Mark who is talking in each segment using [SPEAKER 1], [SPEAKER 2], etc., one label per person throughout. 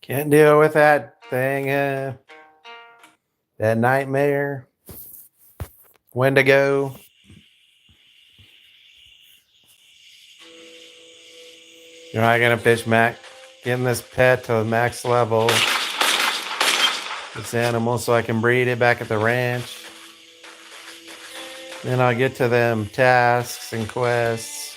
[SPEAKER 1] Can't deal with that thing, that nightmare. Wendigo. You're not gonna fish getting this pet to the max level. This animal so I can breed it back at the ranch. Then I'll get to them tasks and quests.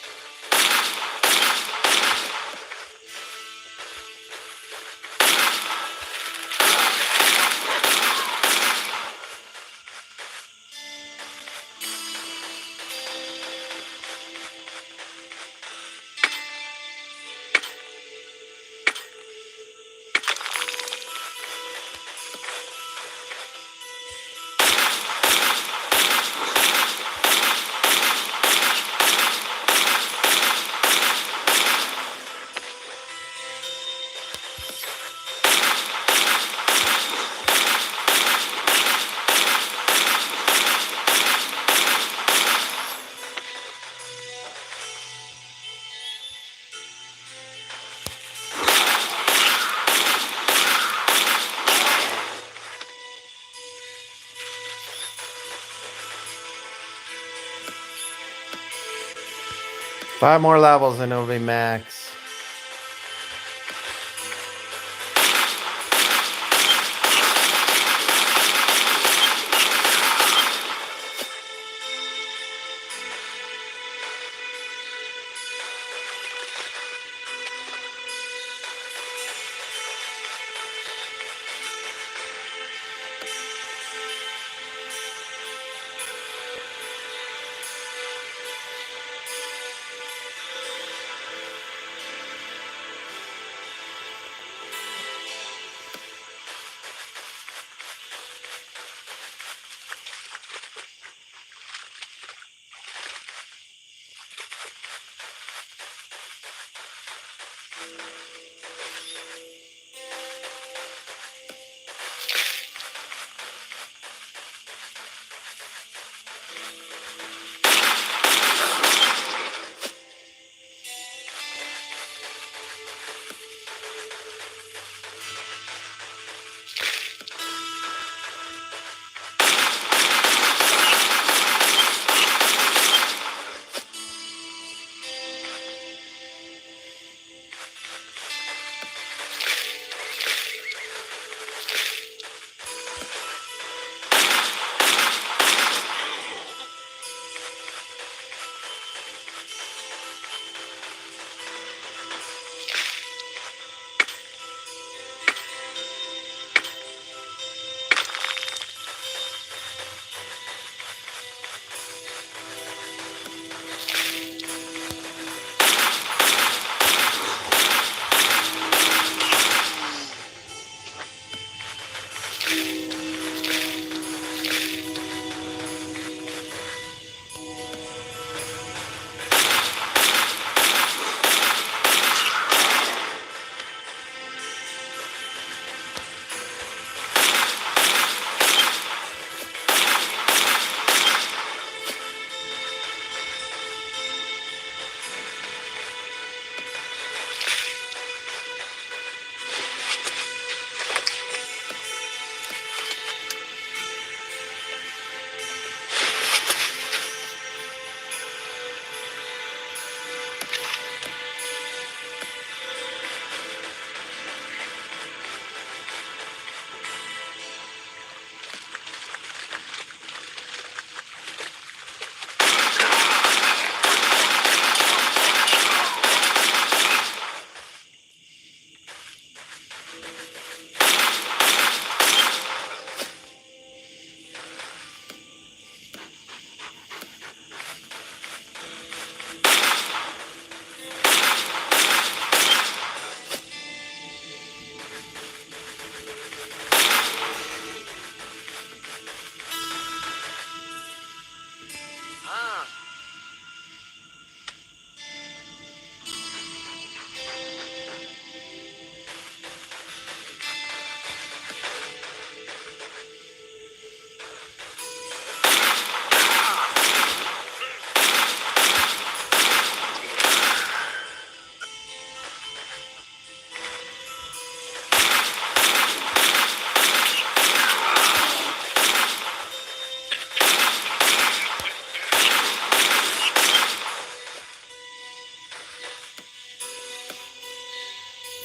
[SPEAKER 1] Five more levels and it'll be max.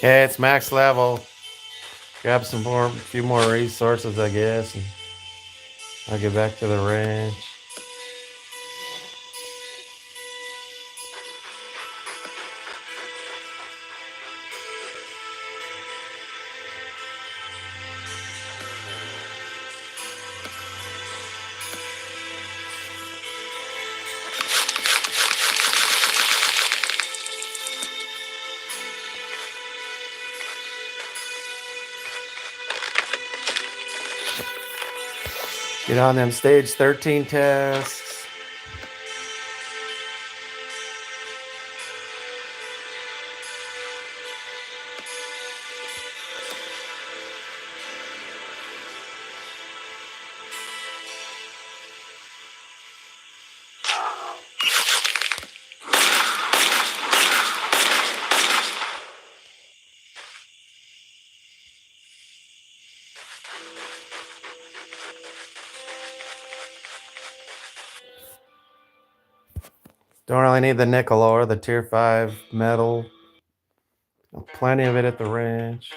[SPEAKER 1] Okay, it's max level. Grab some more, a few more resources, I guess, and I'll get back to the ranch. Get on them stage 13 tasks. Don't really need the nickel ore, the tier 5 metal. Plenty of it at the ranch.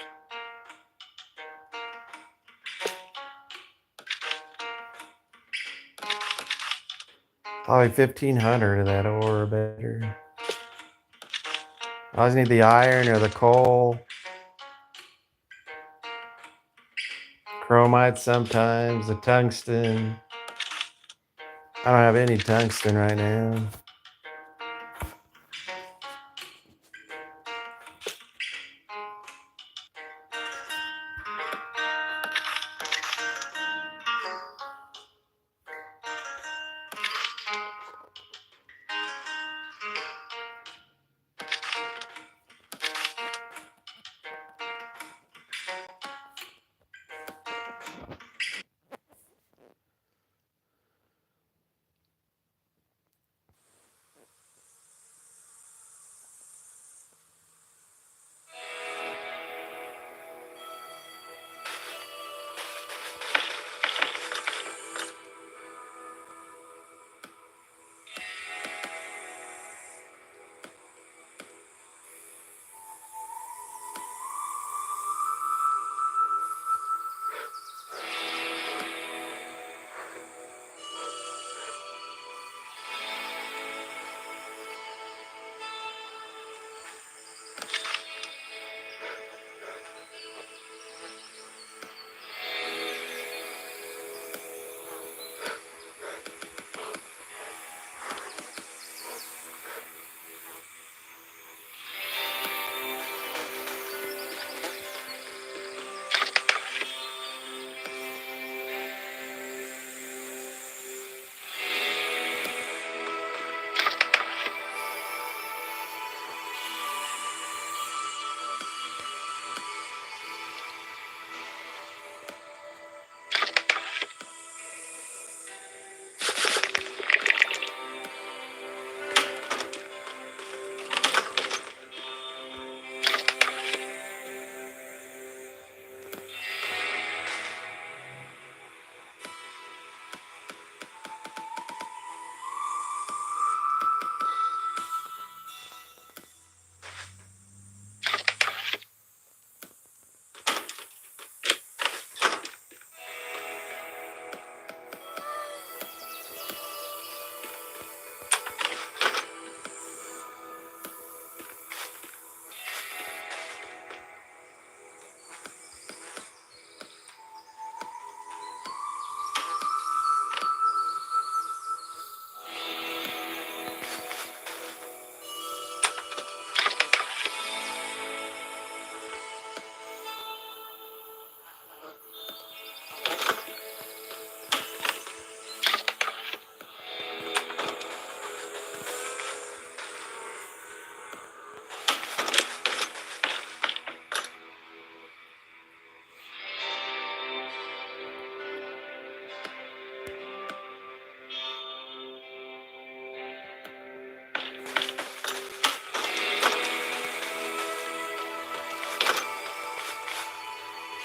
[SPEAKER 1] Probably 1,500 of that ore or better. I always need the iron or the coal. Chromite sometimes, the tungsten. I don't have any tungsten right now.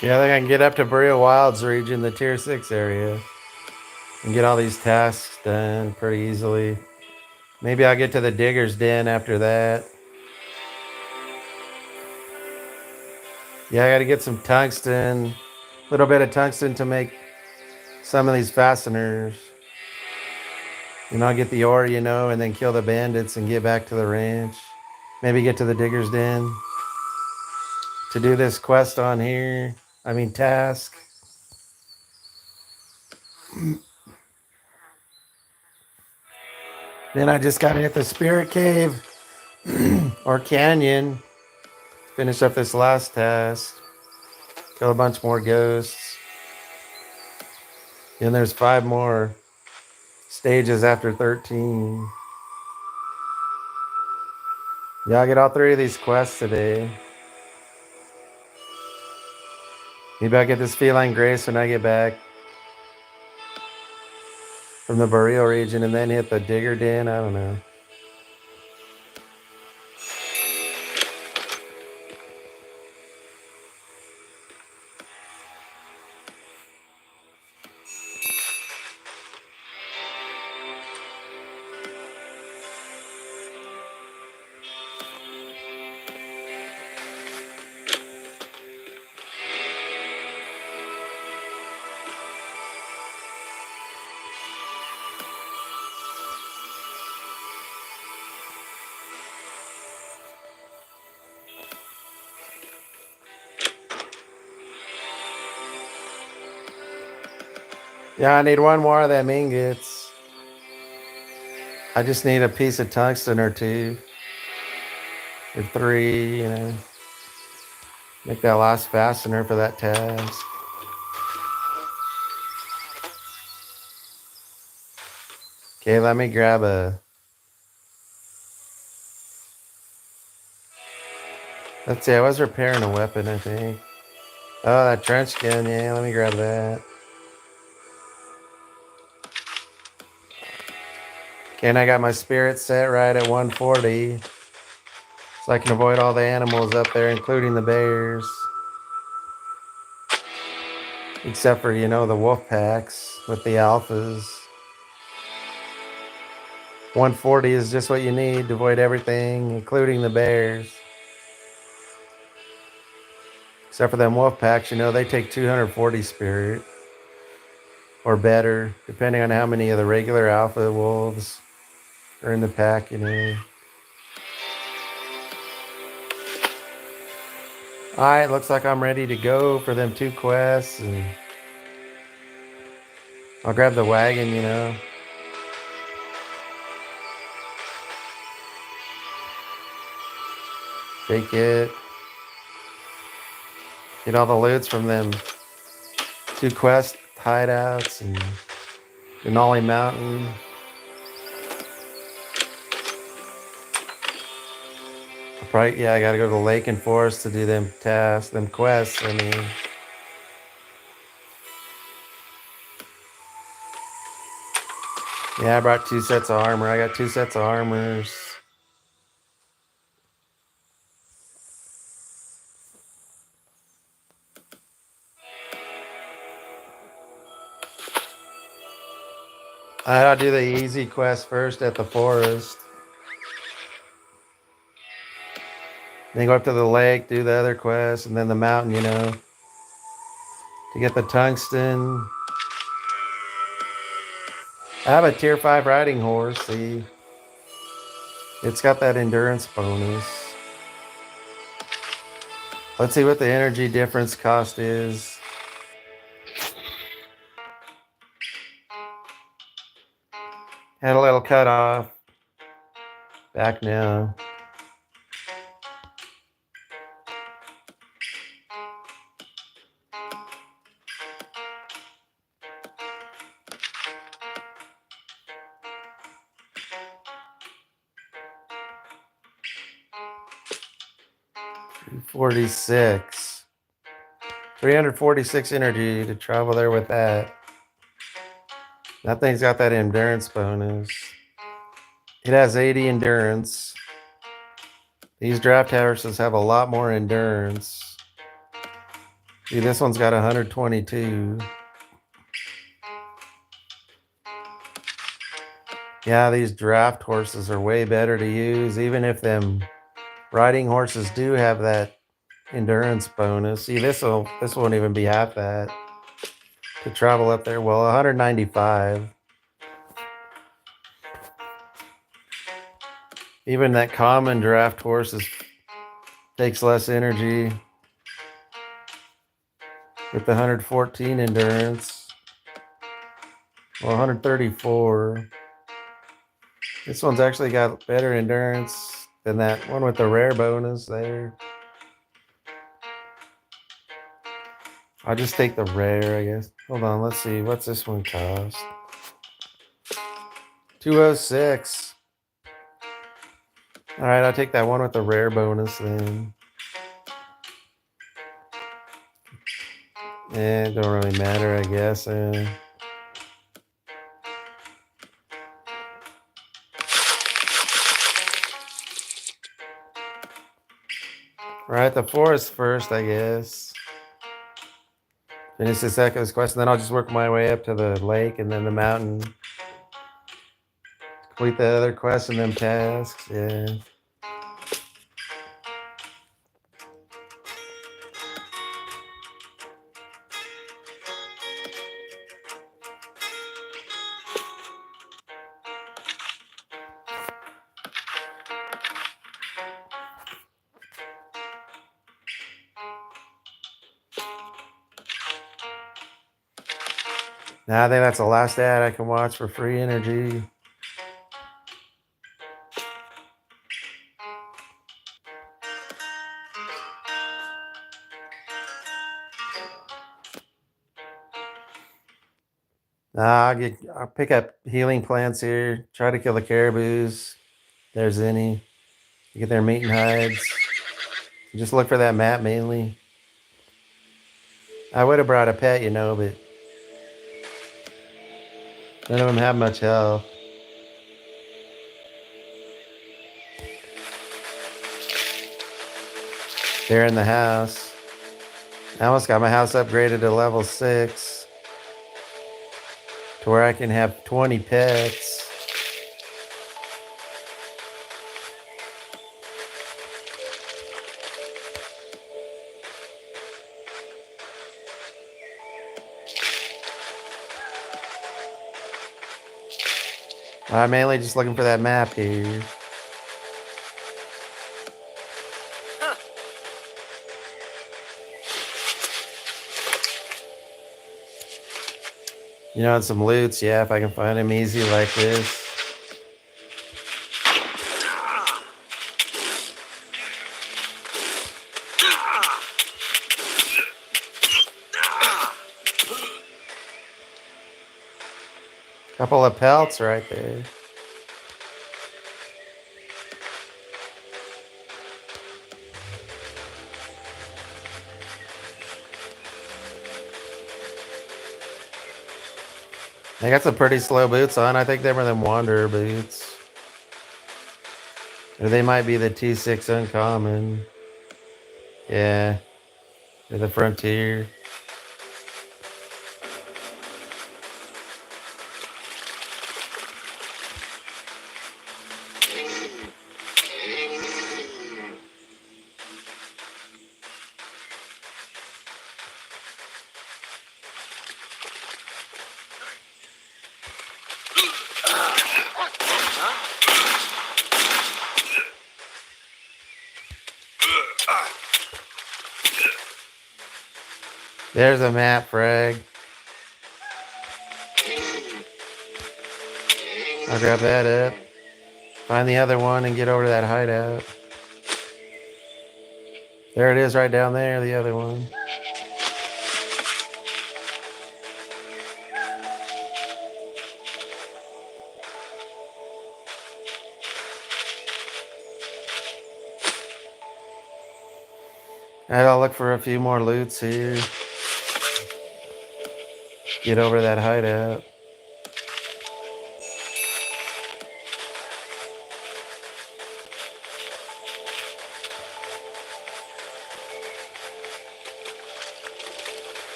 [SPEAKER 1] Yeah, I think I can get up to Brea Wilds region, the tier 6 area, and get all these tasks done pretty easily. Maybe I'll get to the Digger's Den after that. Yeah, I got to get some tungsten. A little bit of tungsten to make some of these fasteners. And I'll get the ore, and then kill the bandits and get back to the ranch. Maybe get to the digger's den to do this quest on here. I mean, task. Then I just got to hit the spirit cave or canyon. Finish up this last task. Kill a bunch more ghosts. And there's 5 more stages after 13. Yeah, I'll get all 3 of these quests today. Maybe I'll get this feline grace when I get back from the burial region and then hit the digger den. I don't know. Yeah, I need 1 more of them ingots. I just need a piece of tungsten or 2 or 3, Make that last fastener for that task. Okay, let me grab a... Let's see, I was repairing a weapon, I think. Oh, that trench gun, yeah, let me grab that. Okay, and I got my spirit set right at 140. So I can avoid all the animals up there, including the bears. Except for, the wolf packs with the alphas. 140 is just what you need to avoid everything, including the bears. Except for them wolf packs, they take 240 spirit. Or better, depending on how many of the regular alpha wolves are in the pack, Alright, looks like I'm ready to go for them 2 quests. And I'll grab the wagon, Take it. Get all the loots from them 2 quest hideouts and Denali Mountain. Yeah, I gotta go to the lake and forest to do them tasks, them quests, Yeah, I brought 2 sets of armor. I got 2 sets of armors. I'll do the easy quest first at the forest. Then go up to the lake, do the other quest, and then the mountain, to get the tungsten. I have a tier 5 riding horse, see. It's got that endurance bonus. Let's see what the energy difference cost is. Had a little cut off. Back now. $46. 346 energy to travel there with that. That thing's got that endurance bonus. It has 80 endurance. These draft horses have a lot more endurance. See, this one's got 122. Yeah, these draft horses are way better to use, even if them riding horses do have that endurance bonus. See, this won't even be half that to travel up there. Well, 195. Even that common draft horse takes less energy with the 114 endurance. Well, 134. This one's actually got better endurance than that one with the rare bonus there. I'll just take the rare, I guess. Hold on, let's see. What's this one cost? 206. All right, I'll take that one with the rare bonus then. It don't really matter, I guess. Right, the forest first, I guess. Finish this Echo's quest, and then I'll just work my way up to the lake and then the mountain. Complete the other quests and then tasks, yeah. Now I think that's the last ad I can watch for free energy. I'll pick up healing plants here. Try to kill the caribous. There's any. You get their meat and hides. Just look for that map mainly. I would have brought a pet, but none of them have much health. They're in the house. I almost got my house upgraded to level 6 to where I can have 20 pets. I'm mainly just looking for that map here. And some loots, yeah, if I can find them easy like this. Couple of pelts right there. They got some pretty slow boots on. I think they were them Wanderer boots. Or they might be the T6 Uncommon. Yeah. They're the Frontier. There's a map frag. I'll grab that up. Find the other one and get over to that hideout. There it is right down there, the other one. Alright, I'll look for a few more loots here. Get over to that hideout.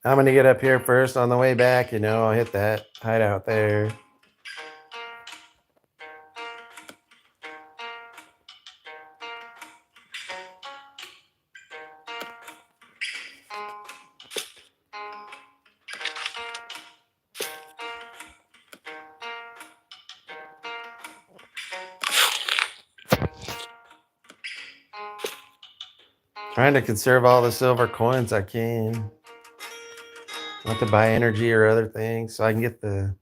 [SPEAKER 1] I'm gonna get up here first. On the way back, you know, I'll hit that hideout there. Trying to conserve all the silver coins I can. Not to buy energy or other things, so I can get the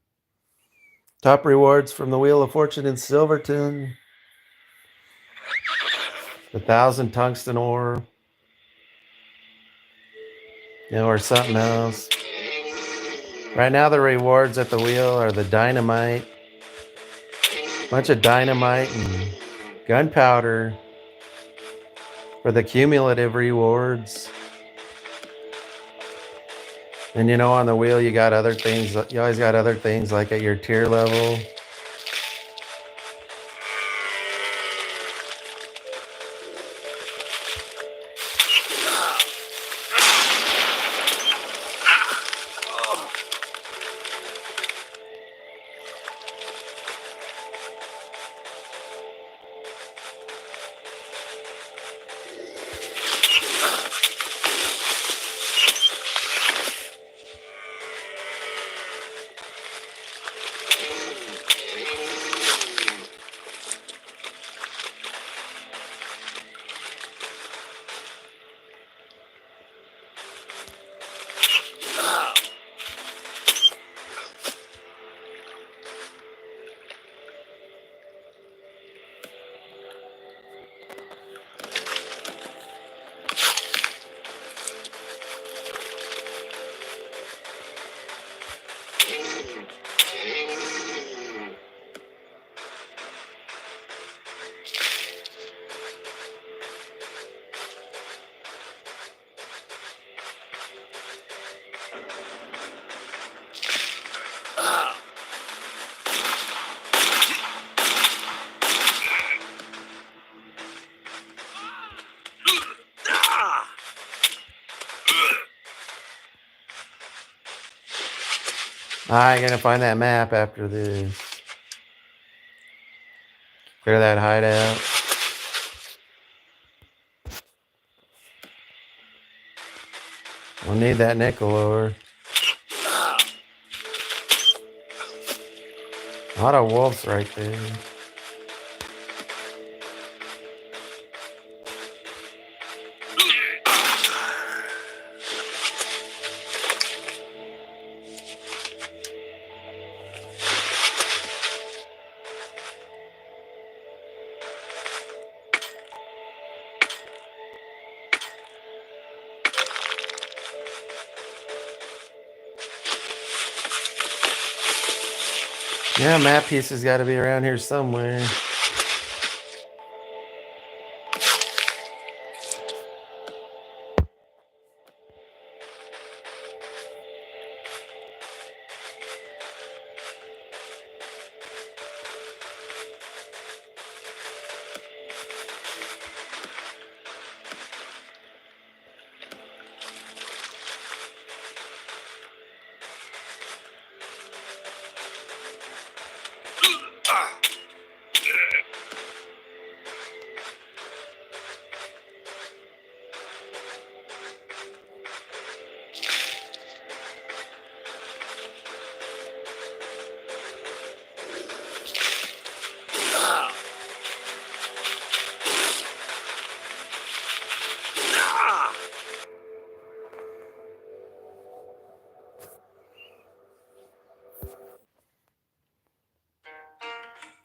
[SPEAKER 1] top rewards from the Wheel of Fortune in Silverton. 1,000 tungsten ore. You know, or something else. Right now the rewards at the wheel are the dynamite. Bunch of dynamite and gunpowder for the cumulative rewards. And you know, on the wheel, you got other things. You always got other things like at your tier level. I'm gonna find that map after this. Clear that hideout. We'll need that nickel ore. A lot of wolves right there. Yeah, map piece has got to be around here somewhere.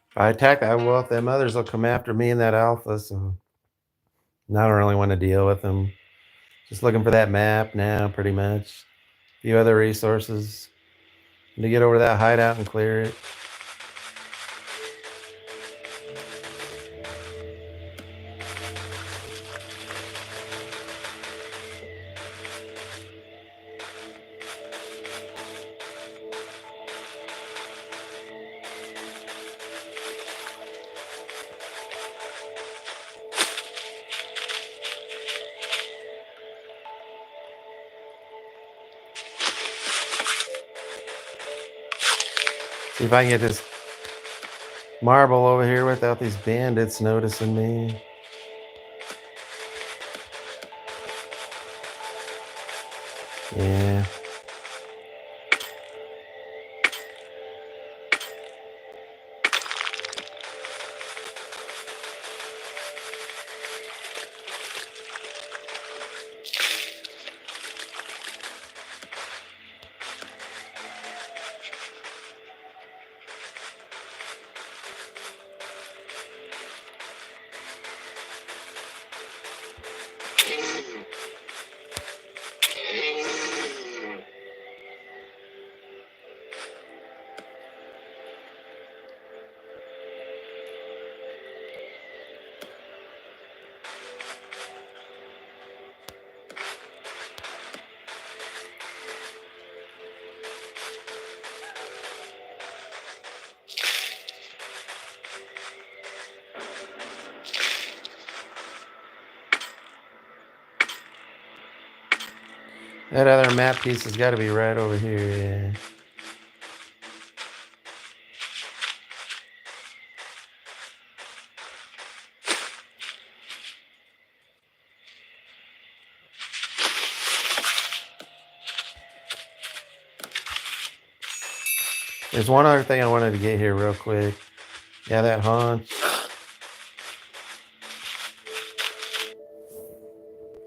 [SPEAKER 1] If I attack that wolf, them others will come after me and that alpha, so I don't really want to deal with them. Just looking for that map now, pretty much. A few other resources to get over that hideout and clear it. See if I can get this marble over here without these bandits noticing me. Yeah. That other map piece has got to be right over here. Yeah. There's one other thing I wanted to get here real quick. Yeah, that haunch.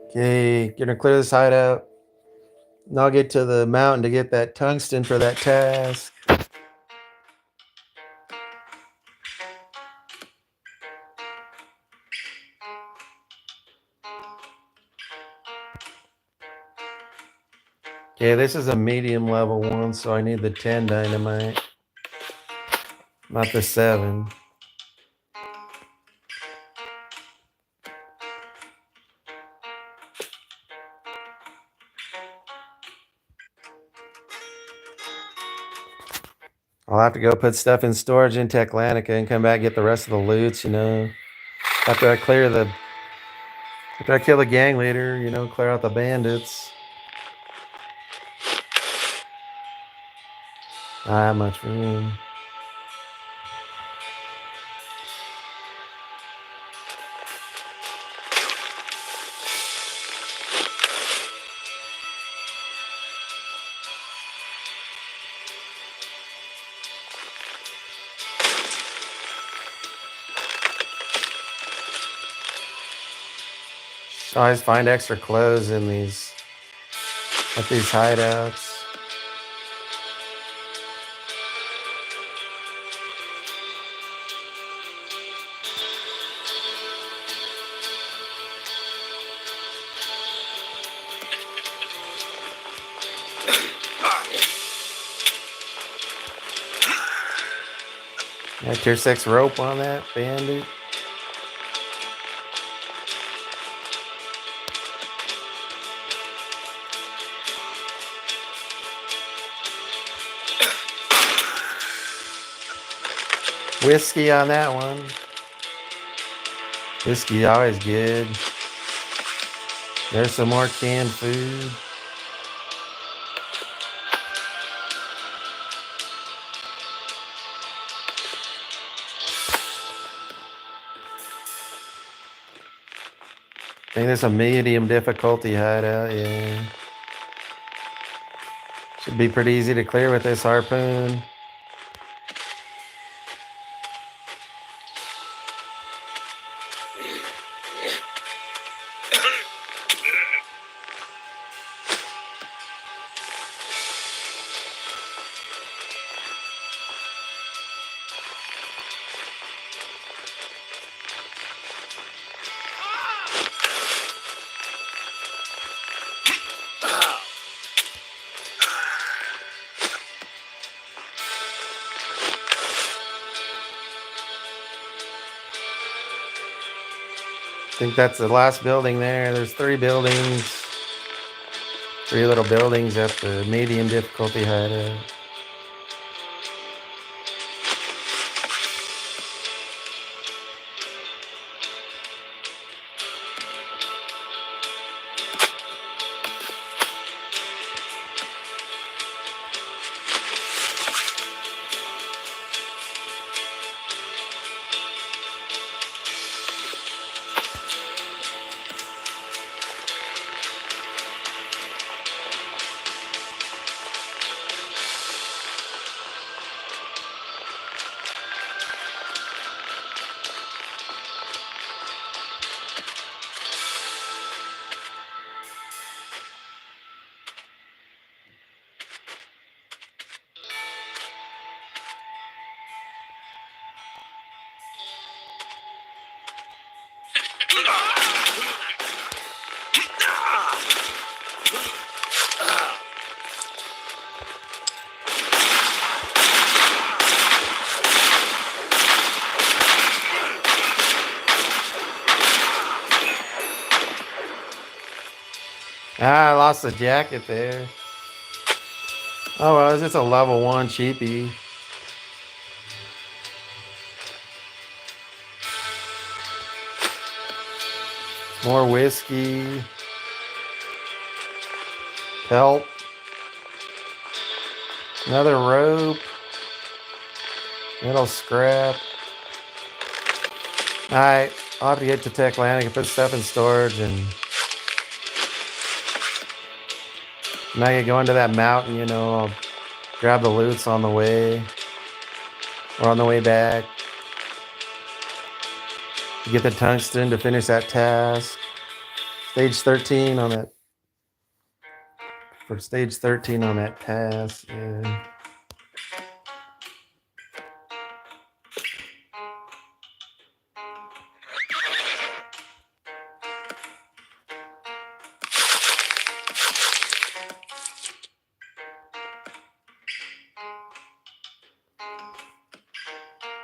[SPEAKER 1] Okay, gonna clear this hideout. And I'll get to the mountain to get that tungsten for that task. Okay, this is a medium level one, so I need the 10 dynamite, not the 7. I'll have to go put stuff in storage in Techlanica and come back and get the rest of the loot, you know. After I kill the gang leader, you know, clear out the bandits. I have much room. I always find extra clothes in these hideouts. Got tier 6 rope on that bandit. Whiskey on that one. Whiskey always good. There's some more canned food. I think there's a medium difficulty hideout, yeah. Should be pretty easy to clear with this harpoon. I think that's the last building there. There's 3 buildings. 3 little buildings at the medium difficulty hideout. Ah, I lost the jacket there. Oh well, it's just a level 1 cheapie. More whiskey. Pelt. Another rope. Metal scrap. Alright, I'll have to get to Techlantic and put stuff in storage, and when I get going to that mountain, you know, I'll grab the loots on the way or on the way back. Get the tungsten to finish that task. Stage 13 on that. For stage 13 on that task, yeah.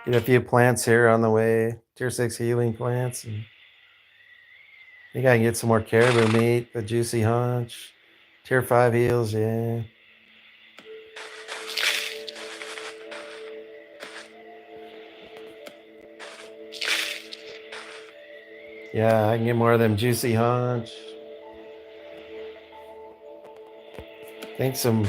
[SPEAKER 1] Get a few plants here on the way. Tier 6 healing plants. And I think I can get some more caribou meat, the juicy haunch. Tier 5 heals, yeah. Yeah, I can get more of them juicy haunch. I think some.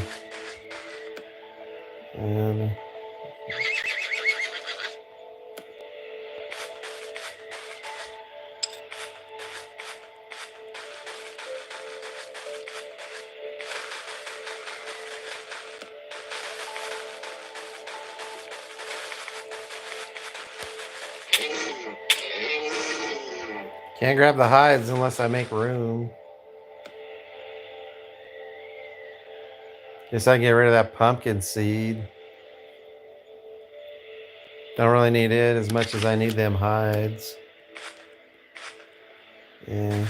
[SPEAKER 1] Can't grab the hides unless I make room. Guess I can get rid of that pumpkin seed. Don't really need it as much as I need them hides. Yeah.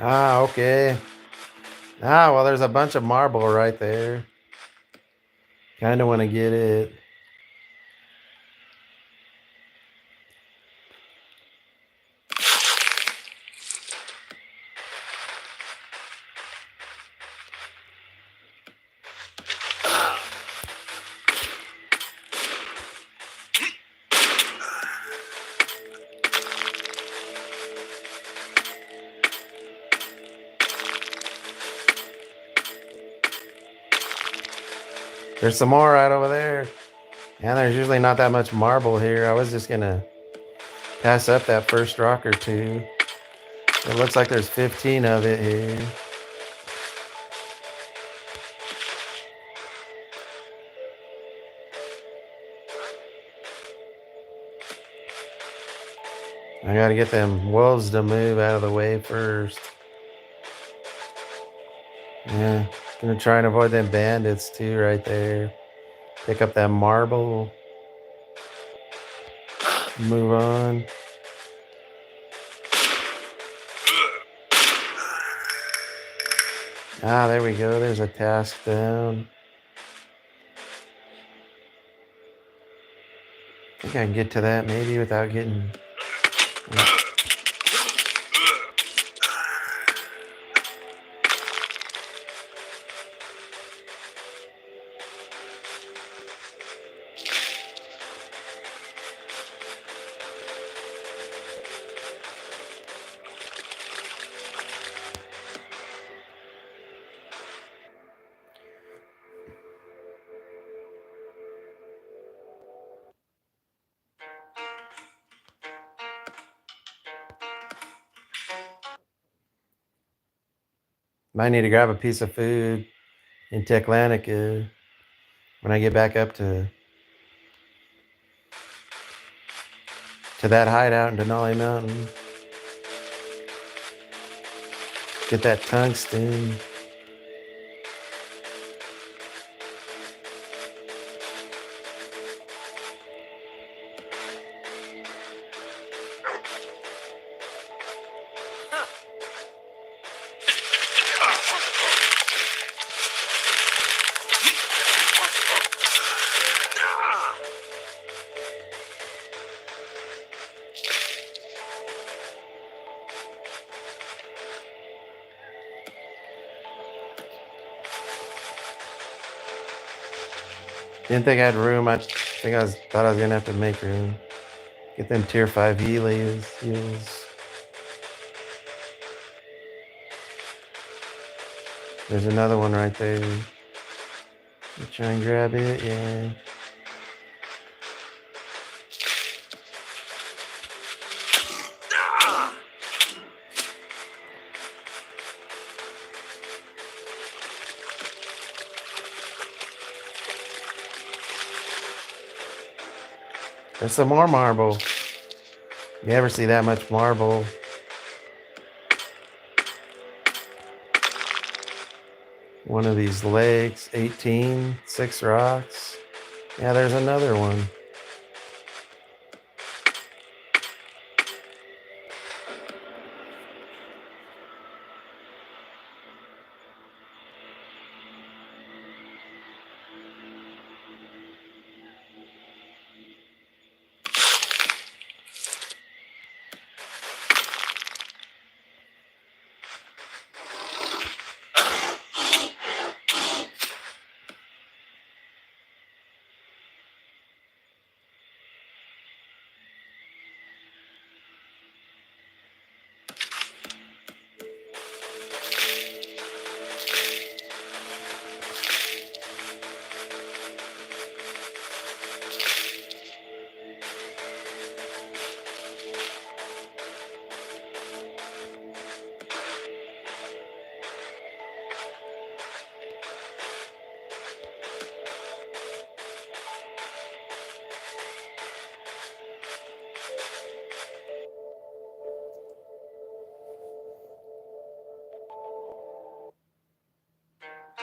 [SPEAKER 1] Ah, okay. Ah, well, there's a bunch of marble right there. Kind of want to get it. There's some more right over there. And there's usually not that much marble here. I was just going to pass up that first rock or two. It looks like there's 15 of it here. I got to get them wolves to move out of the way first. Yeah, gonna try and avoid them bandits too right there. Pick up that marble. Move on. Ah, there we go. There's a task down. I think I can get to that maybe without getting... Might need to grab a piece of food. in Techlanica when I get back up to that hideout in Denali Mountain. Get that tungsten. Didn't think I had room. I thought I was gonna have to make room. Get them tier 5 heals. There's another one right there. Try and grab it, yeah. There's some more marble. You ever see that much marble? One of these lakes, 18, 6 rocks. Yeah, there's another one.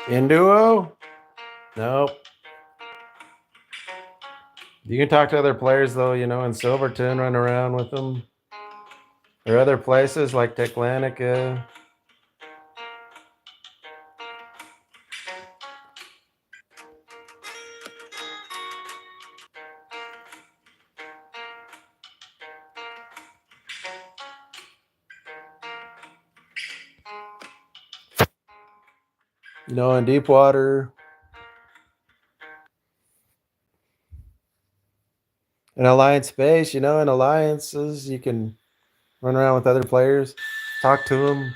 [SPEAKER 1] In duo? Nope. You can talk to other players though, you know, in Silverton, run around with them. Or other places like Techlanica. You know, in Deepwater. In Alliance Space, you know, in alliances, you can run around with other players, talk to them.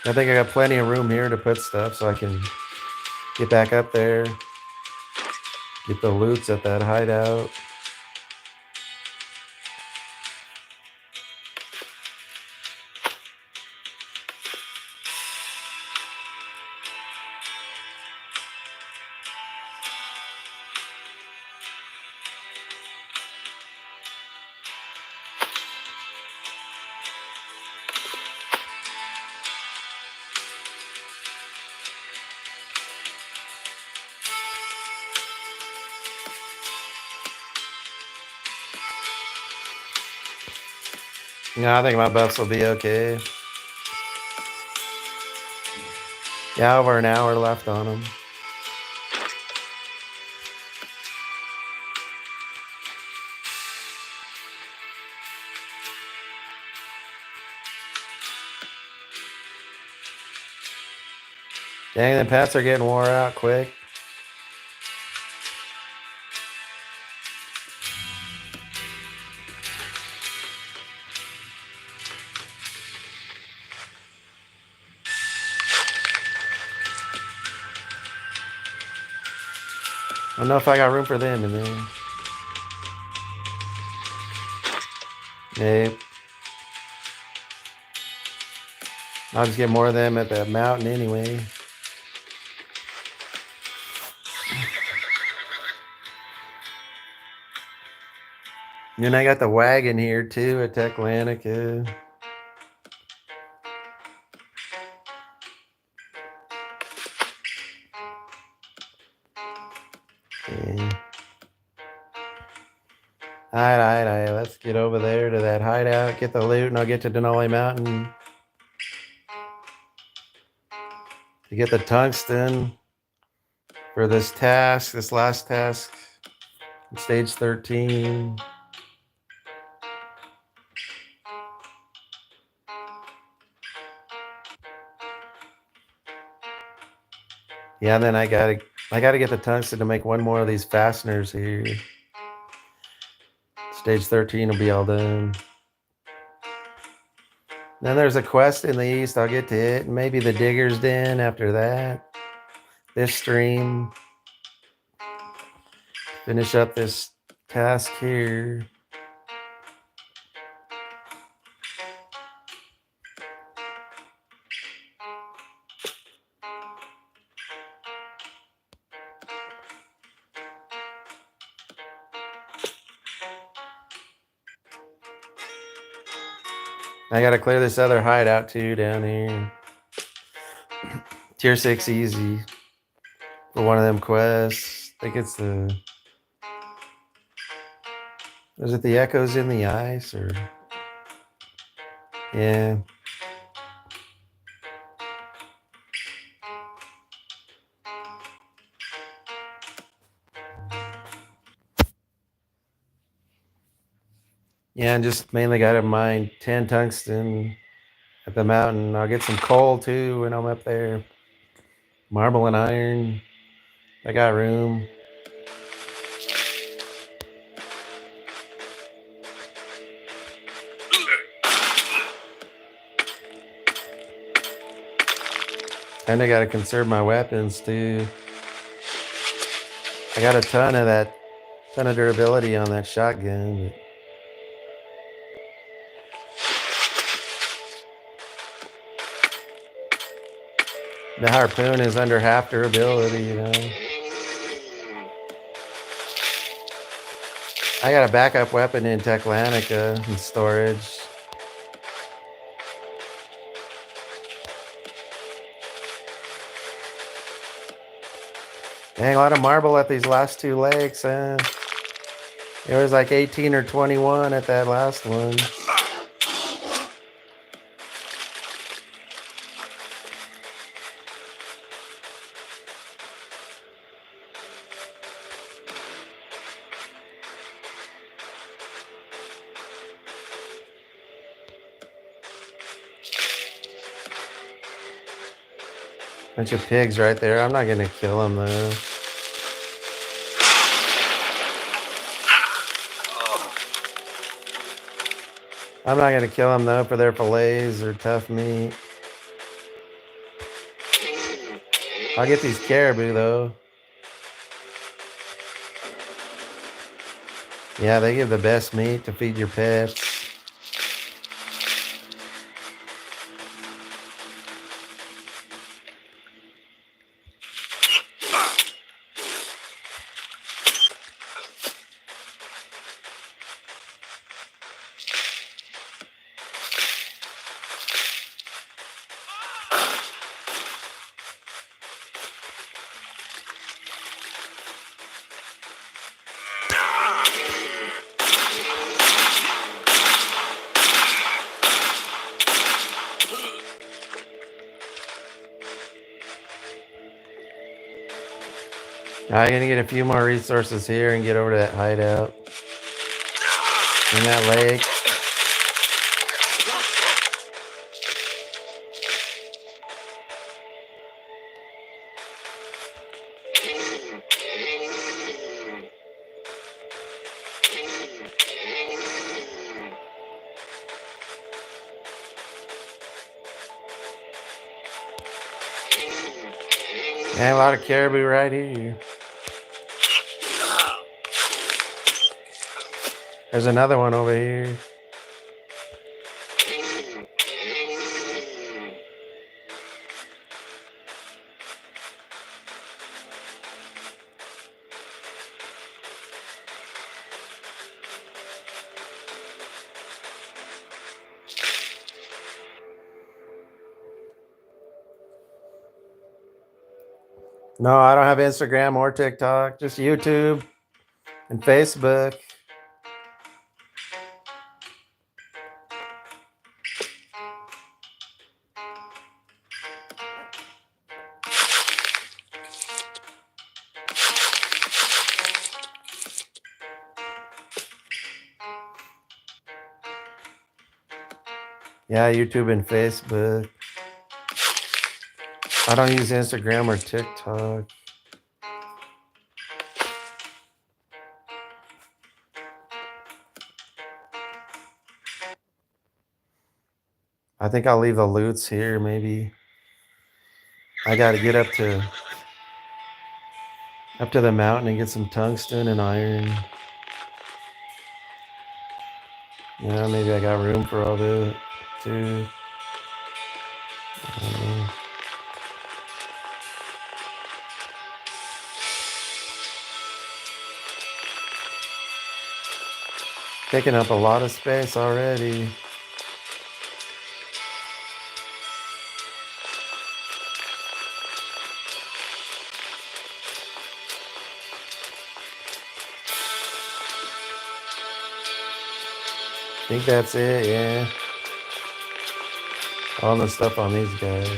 [SPEAKER 1] I think I got plenty of room here to put stuff so I can get back up there, get the loots at that hideout. Yeah, I think my buffs will be okay. Yeah, over an hour left on them. Dang, the pets are getting wore out quick. I don't know if I got room for them in there. Nope. I'll just get more of them at the mountain anyway. And then I got the wagon here too at Techlanica. Okay. Alright, let's get over there to that hideout, get the loot, and I'll get to Denali Mountain to get the tungsten for this task, this last task, stage 13. Yeah, and then I gotta get the tungsten to make one more of these fasteners here. Stage 13 will be all done. Then there's a quest in the east. I'll get to it. Maybe the Digger's Den after that. This stream. Finish up this task here. I gotta clear this other hideout too down here. Tier 6 easy. For one of them quests. I think it's the... Was it the Echoes in the Ice or... Yeah. Yeah, and just mainly got in mind 10 tungsten at the mountain. I'll get some coal too when I'm up there. Marble and iron. I got room. And I gotta conserve my weapons too. I got a ton of durability on that shotgun. The harpoon is under half durability, you know. I got a backup weapon in Techlanica in storage. Dang, a lot of marble at these last two lakes, It was like 18 or 21 at that last one. Bunch of pigs right there. I'm not gonna kill them though. I'm not gonna kill them though for their fillets or tough meat. I'll get these caribou though. Yeah, they give the best meat to feed your pets. I'm gonna get a few more resources here and get over to that hideout in that lake. And a lot of caribou right here. There's another one over here. No, I don't have Instagram or TikTok, just YouTube and Facebook. Yeah, YouTube and Facebook. I don't use Instagram or TikTok. I think I'll leave the loots here, maybe. I gotta get up to the mountain and get some tungsten and iron. Yeah, maybe I got room for all that too. Taking up a lot of space already. I think that's it, yeah. All the stuff on these guys.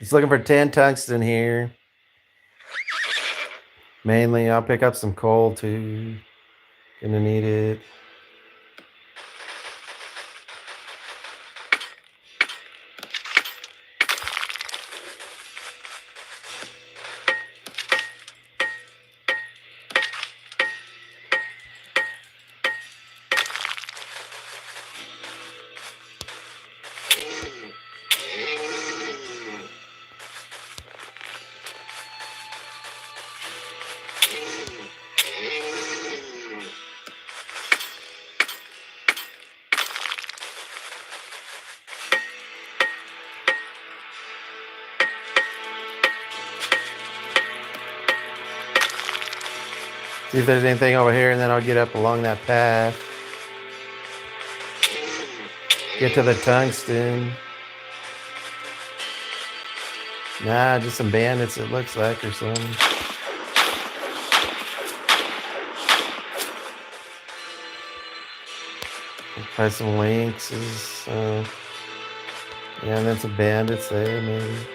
[SPEAKER 1] Just looking for 10 tungsten here. Mainly, I'll pick up some coal too. Gonna need it. See if there's anything over here, and then I'll get up along that path. Get to the tungsten. Nah, just some bandits, it looks like, or something. Try some lynxes. Yeah, and then some bandits there, maybe.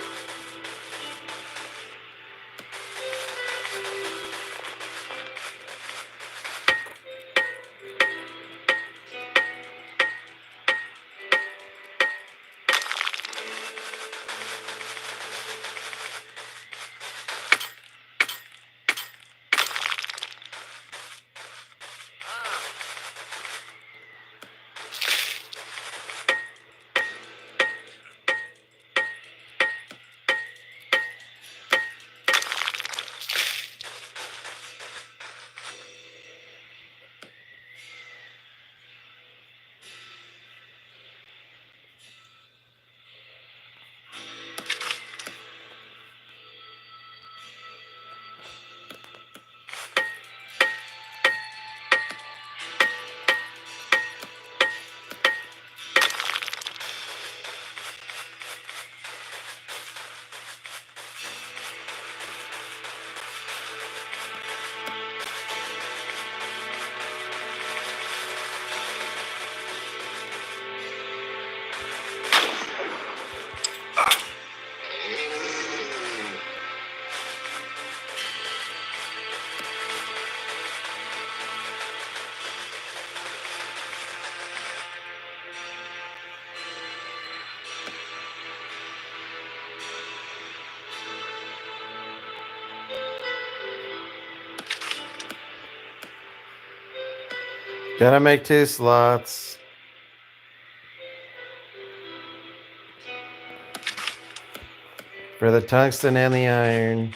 [SPEAKER 1] Gotta make 2 slots. For the tungsten and the iron.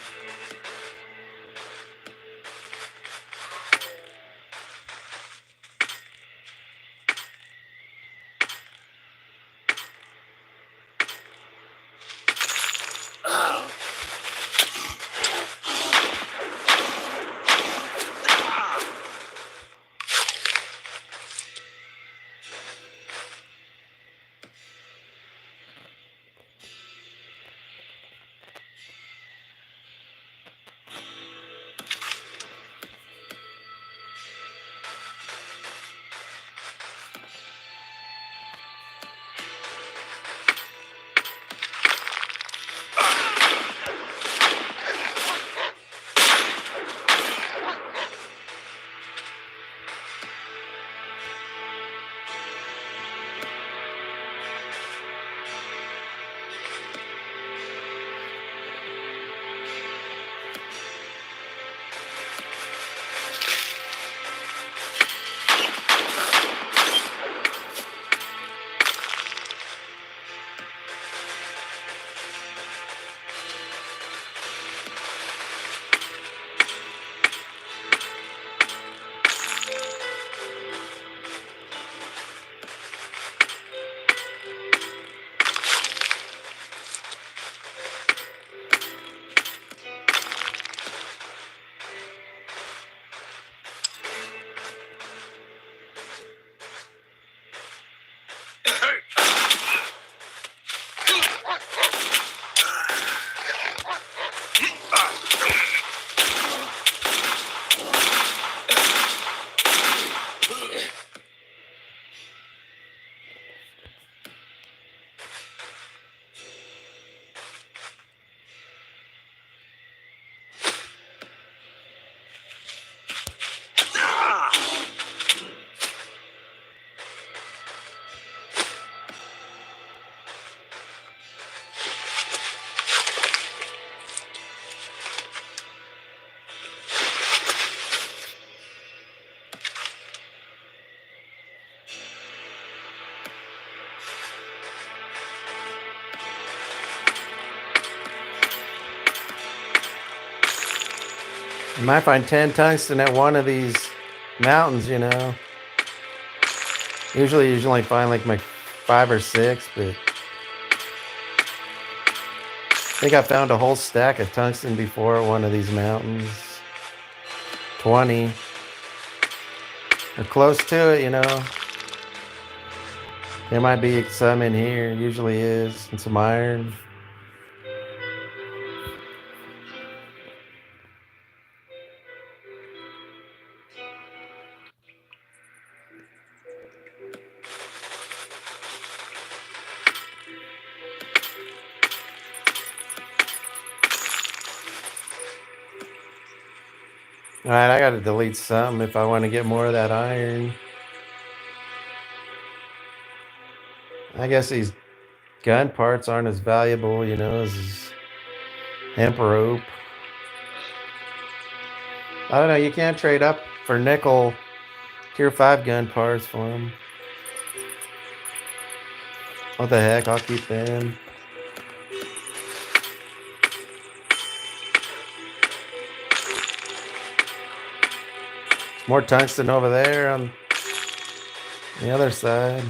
[SPEAKER 1] You might find 10 tungsten at one of these mountains, you know. Usually you only find like 5 or 6, but I think I found a whole stack of tungsten before at one of these mountains. 20. Or close to it, you know. There might be some in here, usually is, and some iron. Alright, I gotta delete some if I want to get more of that iron. I guess these gun parts aren't as valuable, you know, as hemp rope. I don't know, you can't trade up for nickel tier 5 gun parts for them. What the heck, I'll keep them. More tungsten over there on the other side.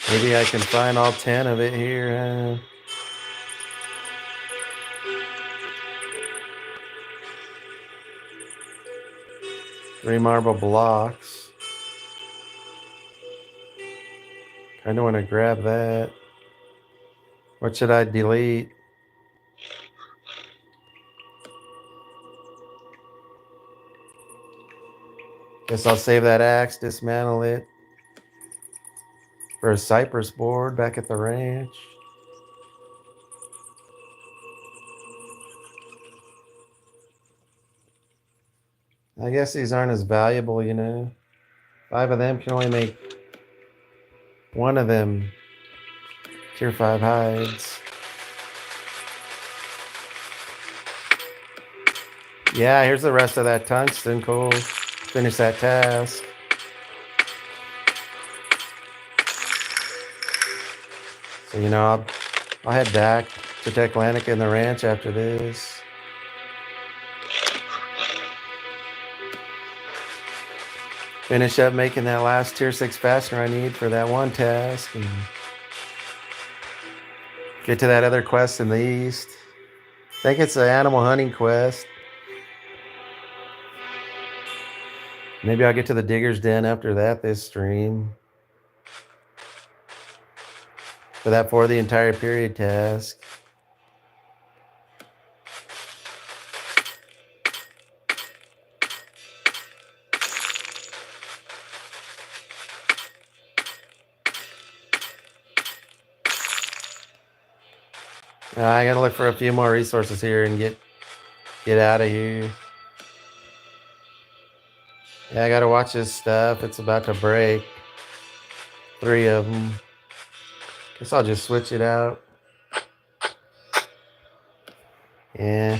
[SPEAKER 1] Maybe I can find all 10 of it here. 3 marble blocks. Kinda wanna grab that. What should I delete? Guess I'll save that axe, dismantle it for a cypress board back at the ranch. I guess these aren't as valuable, you know. 5 of them can only make one of them tier 5 hides. Yeah, here's the rest of that tungsten. Cool. Finish that task. So, I'll head back to Techlantica and the ranch after this. Finish up making that last tier 6 fastener I need for that one task. And get to that other quest in the east. I think it's the animal hunting quest. Maybe I'll get to the digger's den after that this stream. For that for the entire period task. I gotta look for a few more resources here and get out of here. Yeah, I gotta watch this stuff. It's about to break. 3 of them. Guess I'll just switch it out. Yeah.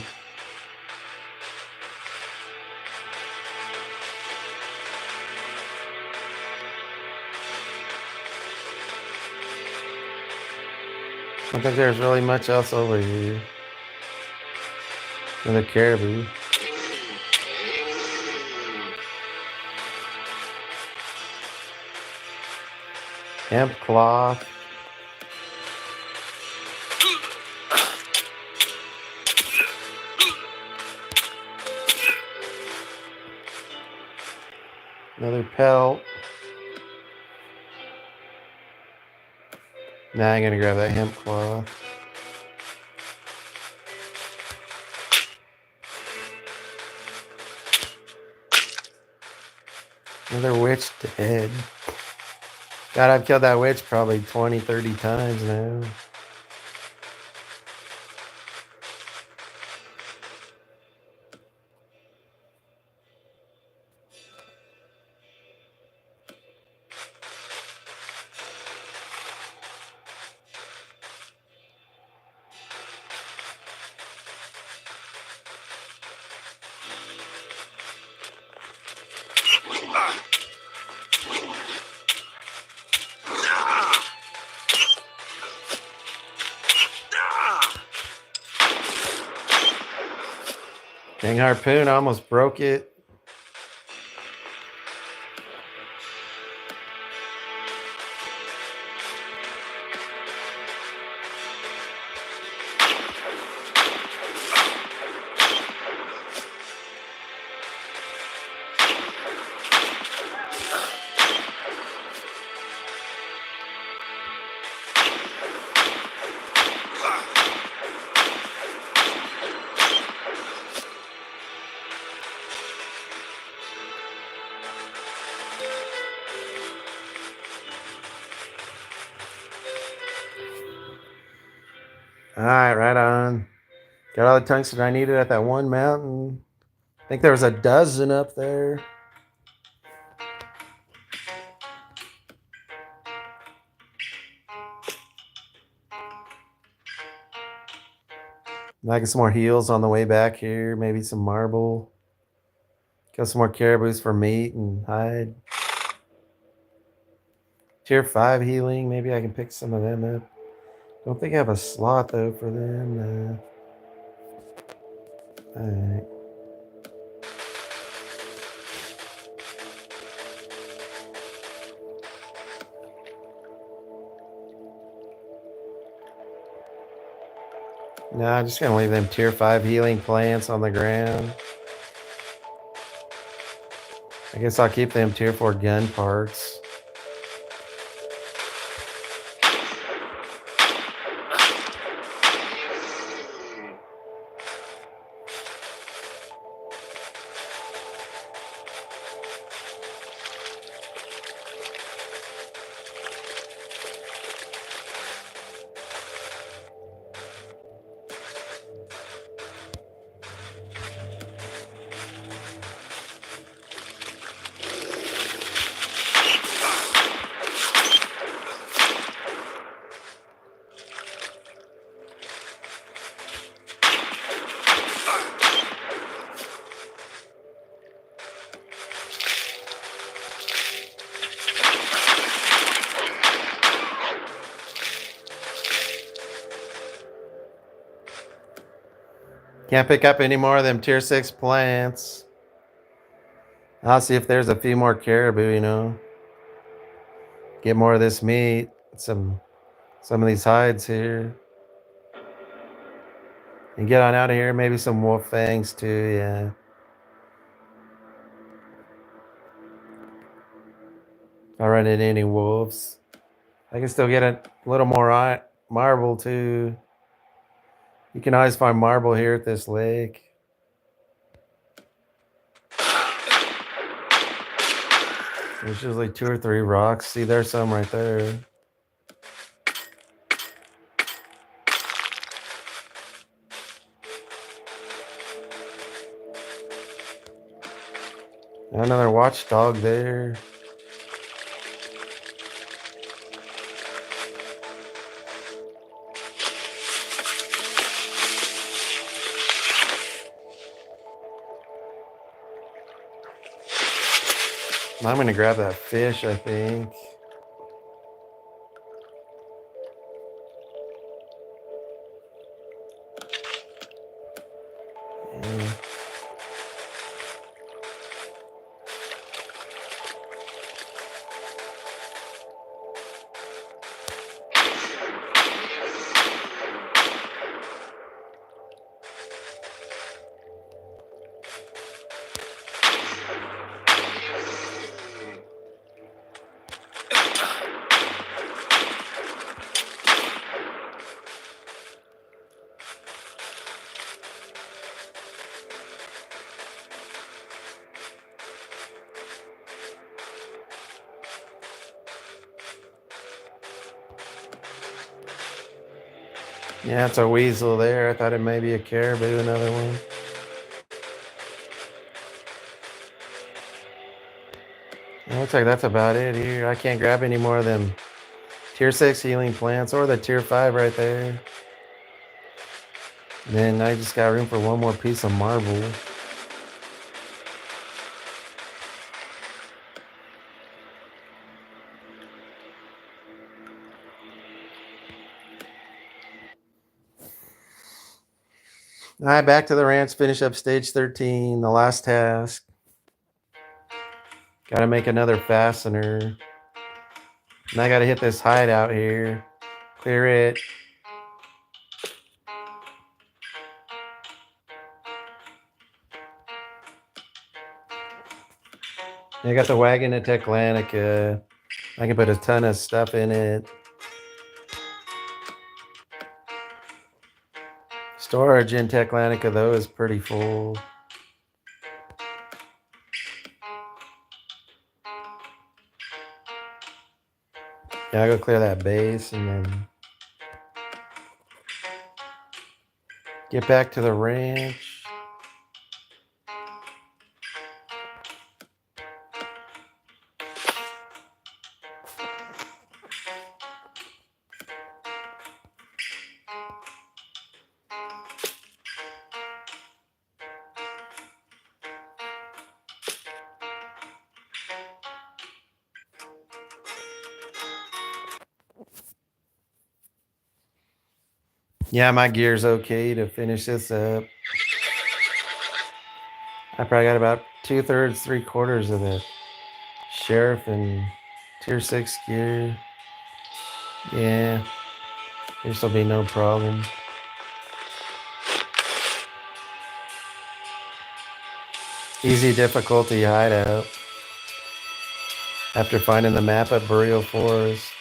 [SPEAKER 1] I don't think there's really much else over here. Another caribou. Hemp cloth. Another pelt. Now I'm gonna grab that hemp cloth. Another witch dead. God, I've killed that witch probably 20, 30 times now. Dang harpoon, I almost broke it. Alright, right on. Got all the tungsten I needed at that one mountain. I think there was a dozen up there. Might get some more heals on the way back here. Maybe some marble. Got some more caribous for meat and hide. Tier 5 healing. Maybe I can pick some of them up. Don't think I have a slot though for them. Alright. No, I'm just gonna leave them tier 5 healing plants on the ground. I guess I'll keep them tier 4 gun parts. Can't pick up any more of them tier 6 plants. I'll see if there's a few more caribou, you know. Get more of this meat. Some of these hides here. And get on out of here. Maybe some wolf fangs too, yeah. If I run into any wolves. I can still get a little more marble too. You can always find marble here at this lake. There's usually 2 or 3 rocks. See, there's some right there. Another watchdog there. I'm gonna grab that fish, I think. Yeah. Yeah, it's a weasel there. I thought it may be a caribou, another one. It looks like that's about it here. I can't grab any more of them tier 6 healing plants or the tier 5 right there. And then I just got room for one more piece of marble. All right, back to the ranch. Finish up stage 13, the last task. Got to make another fastener. And I got to hit this hideout here. Clear it. I got the wagon at Techlanica. I can put a ton of stuff in it. Storage in Techlanica, though, is pretty full. Yeah, I'll go clear that base and then get back to the ranch. Yeah, my gear's okay to finish this up. I probably got about 2/3, 3/4 of the sheriff and tier 6 gear. Yeah, this will be no problem. Easy difficulty hideout. After finding the map at Burial Forest.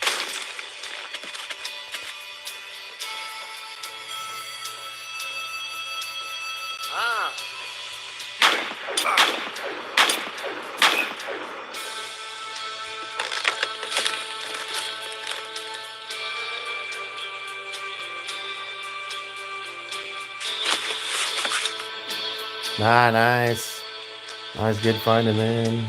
[SPEAKER 1] Ah, nice. Always good finding them.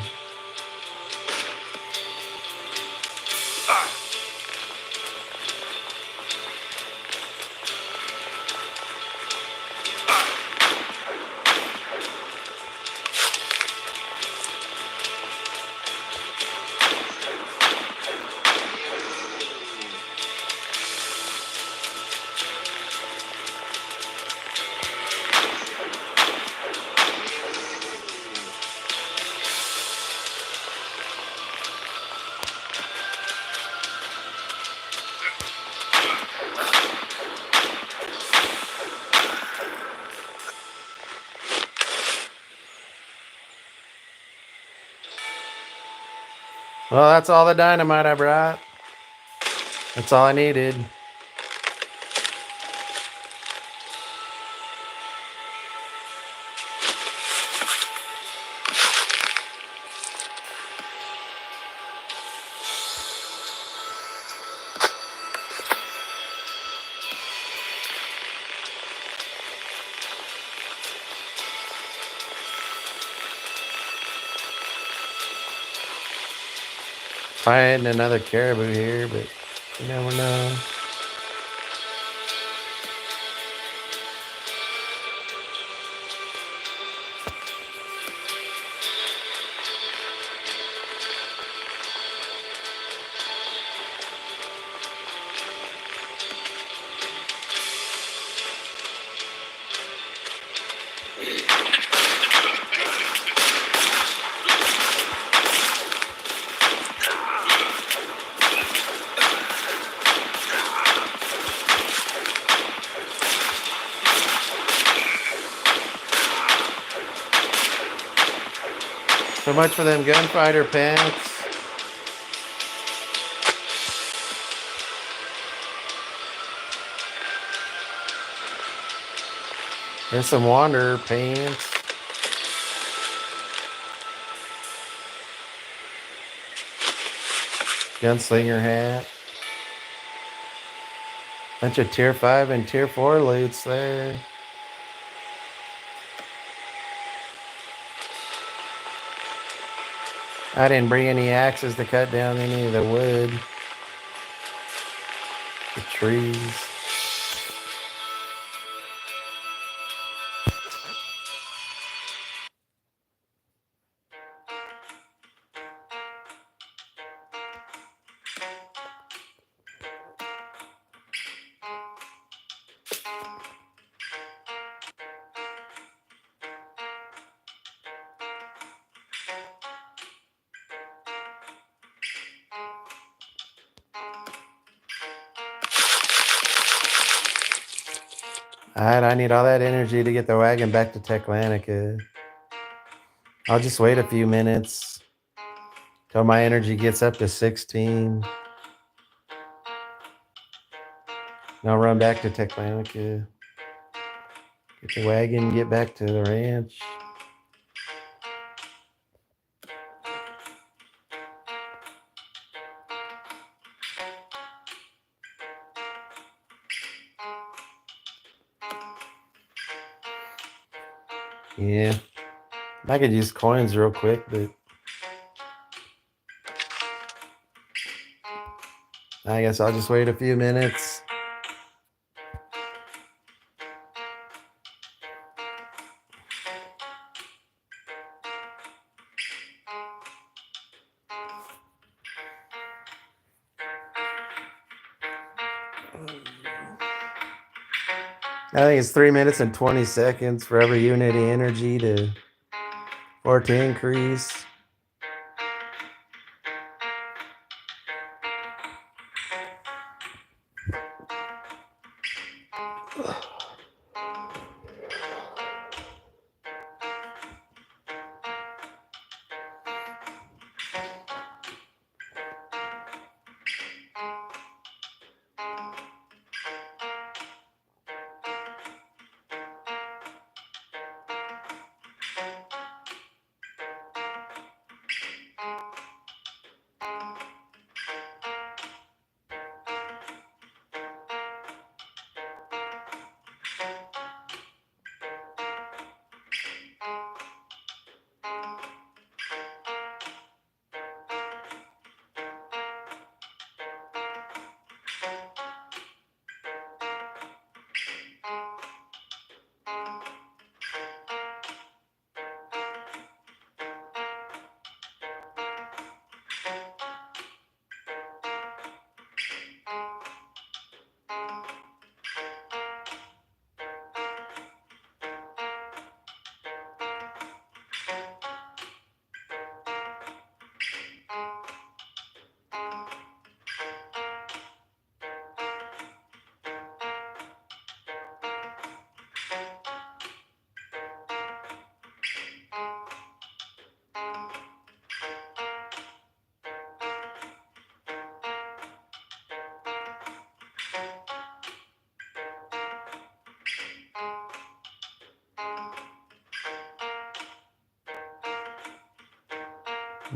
[SPEAKER 1] Well, that's all the dynamite I brought. That's all I needed. Find another caribou here, but you never know. So much for them gunfighter pants. There's some wanderer pants. Gunslinger hat. Bunch of tier 5 and tier 4 loots there. I didn't bring any axes to cut down any of the wood. The trees. Alright, I need all that energy to get the wagon back to Techlanica. I'll just wait a few minutes till my energy gets up to 16. And I'll run back to Techlanica. Get the wagon, get back to the ranch. Yeah. I could use coins real quick, but I guess I'll just wait a few minutes. I think it's 3 minutes and 20 seconds for every unit of energy to increase.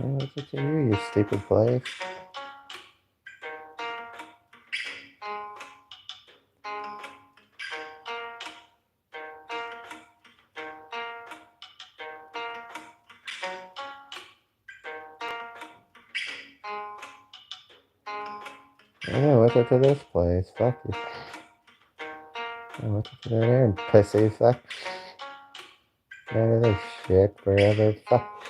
[SPEAKER 1] What's it to you, you stupid place? Oh, what's it to this place? Fuck you. Oh, what's it to there, pussy? Fuck. None of this shit forever. Fuck.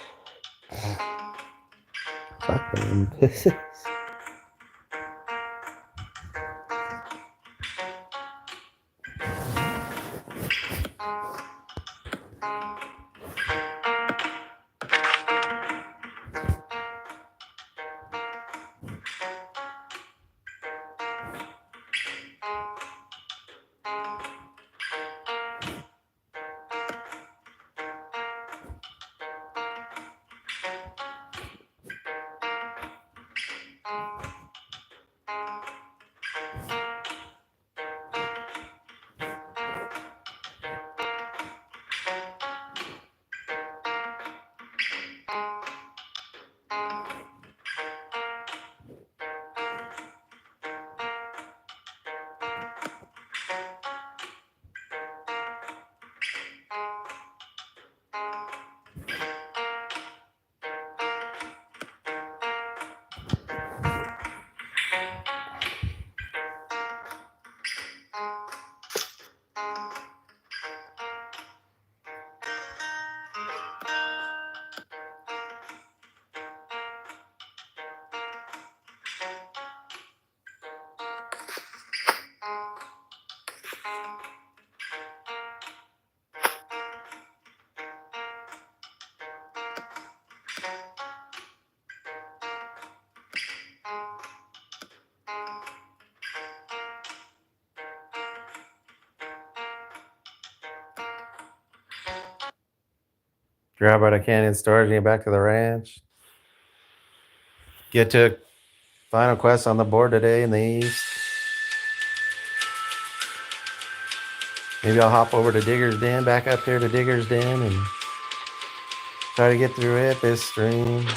[SPEAKER 1] Fucking pussy. Grab out a canyon storage and get back to the ranch. Get to final quest on the board today in the east. Maybe I'll hop over to Digger's Den, back up here to Digger's Den, and try to get through it this stream.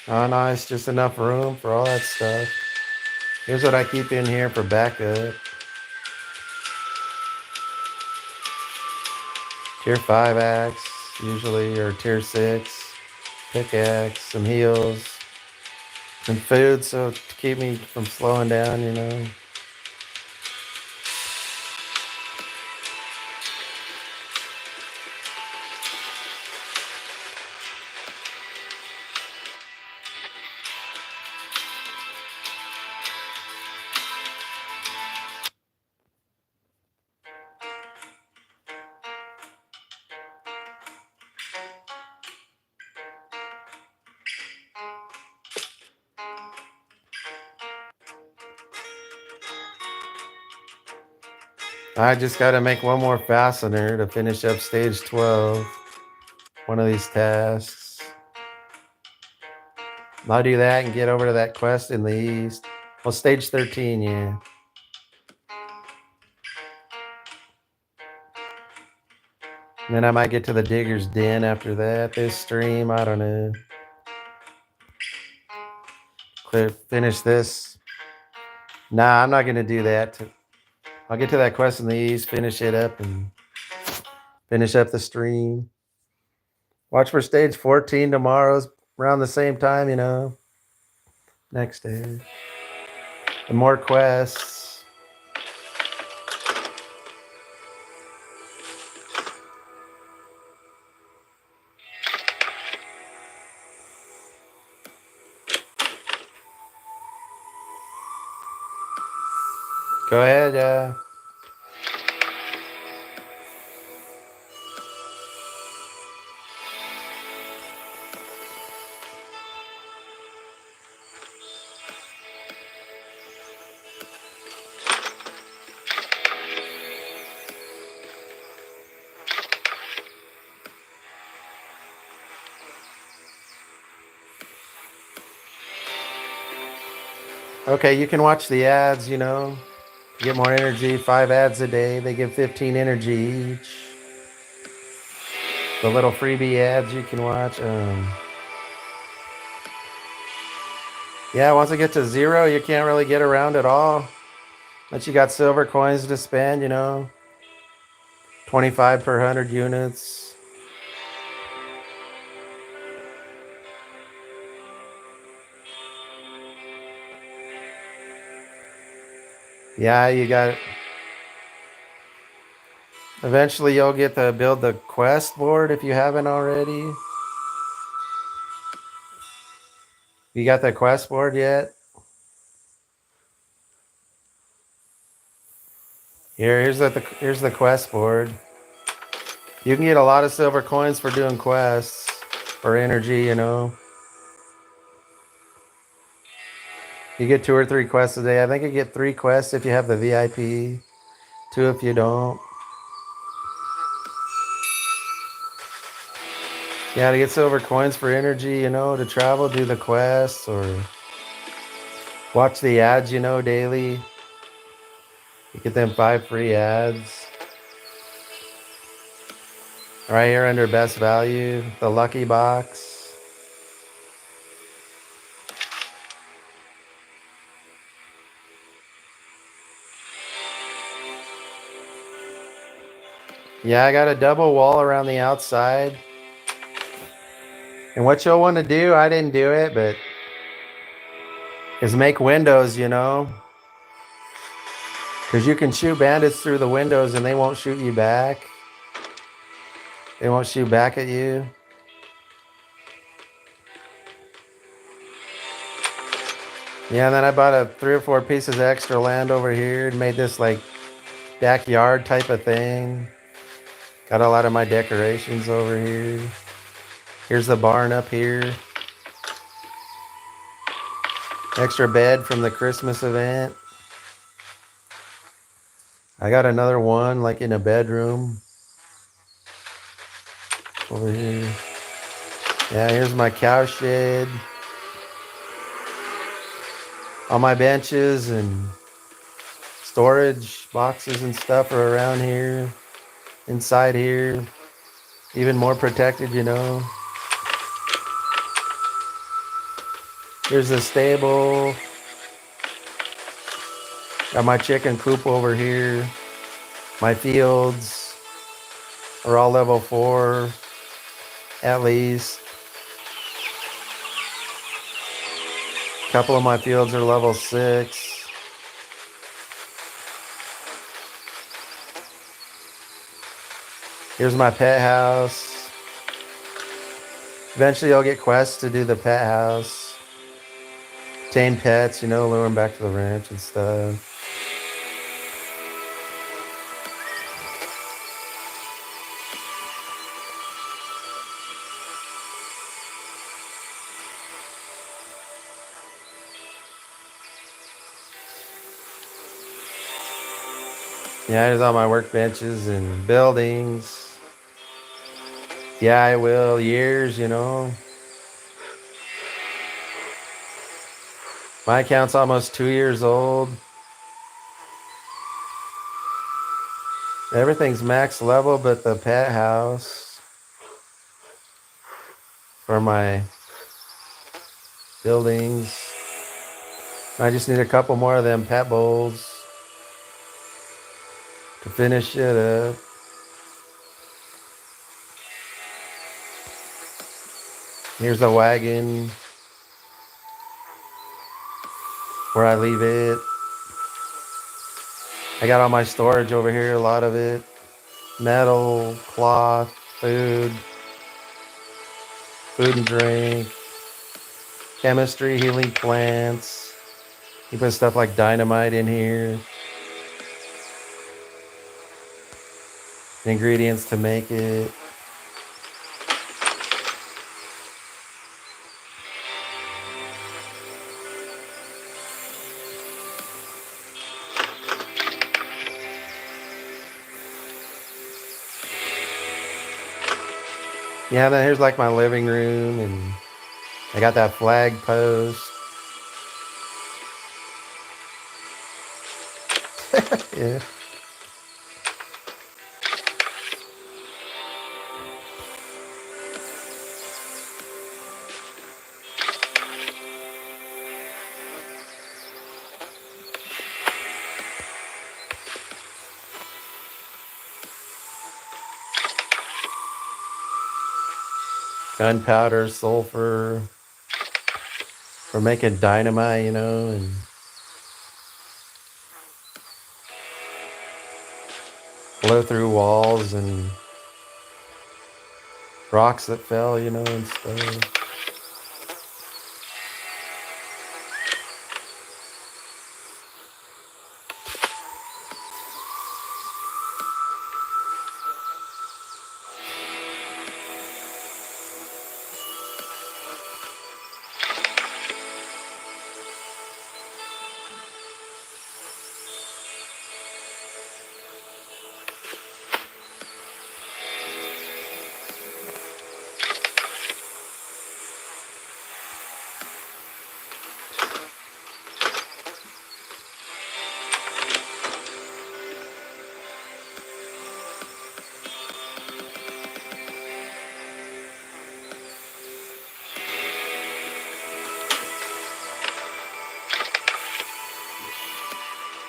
[SPEAKER 1] Oh, nice. Just enough room for all that stuff. Here's what I keep in here for backup. Tier 5 axe, usually, or tier 6. Pickaxe, some heals, some food, so to keep me from slowing down, you know. I just got to make one more fastener to finish up stage 12. One of these tasks. I'll do that and get over to that quest in the east. Well, stage 13, yeah. And then I might get to the Digger's Den after that. This stream, I don't know. Finish this. Nah, I'm not going to do that. I'll get to that quest in the east, finish it up, and finish up the stream. Watch for stage 14 tomorrow's around the same time, next day. And more quests. Go ahead, Okay, you can watch the ads, get more energy. 5 ads a day. They give 15 energy each. The little freebie ads you can watch. Yeah, once it gets to 0, you can't really get around at all. But you got silver coins to spend, 25 per 100 units. Yeah, you got it. Eventually, you'll get to build the quest board if you haven't already. You got the quest board yet? Here's the quest board. You can get a lot of silver coins for doing quests for energy, You get 2 or 3 quests a day. I think you get 3 quests if you have the VIP, 2 if you don't. Yeah, to get silver coins for energy, to travel, do the quests, or watch the ads, daily. You get them 5 free ads. Right here under best value, the lucky box. Yeah, I got a double wall around the outside. And what you'll want to do, I didn't do it, but is make windows, because you can shoot bandits through the windows and they won't shoot you back. They won't shoot back at you. Yeah, and then I bought 3 or 4 pieces of extra land over here and made this like backyard type of thing. Got a lot of my decorations over here. Here's the barn up here. Extra bed from the Christmas event. I got another one like in a bedroom over here. Yeah, here's my cow shed. All my benches and storage boxes and stuff are around here. Inside here. Even more protected, Here's the stable. Got my chicken coop over here. My fields are all level 4 at least. A couple of my fields are level 6. Here's my pet house. Eventually I'll get quests to do the pet house. Tame pets, lure them back to the ranch and stuff. Yeah, there's all my workbenches and buildings. Yeah, I will. Years, My account's almost 2 years old. Everything's max level but the pet house for my buildings. I just need a couple more of them pet bowls. to finish it up. Here's the wagon where I leave it. I got all my storage over here, a lot of it. Metal, cloth, food and drink, chemistry, healing plants. You put stuff like dynamite in here. Ingredients to make it. Yeah, then here's like my living room, and I got that flag post. Yeah. Gunpowder, sulfur. For making dynamite, and blow through walls and rocks that fell, and stuff.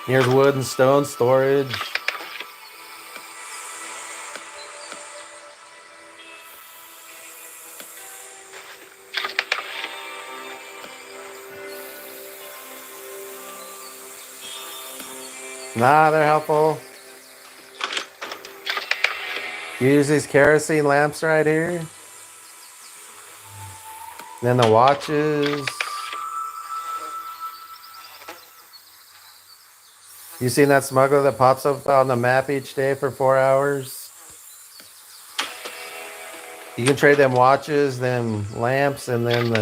[SPEAKER 1] Here's wood and stone storage. Nah, they're helpful. Use these kerosene lamps right here. Then the watches. You seen that smuggler that pops up on the map each day for 4 hours? You can trade them watches, them lamps, and then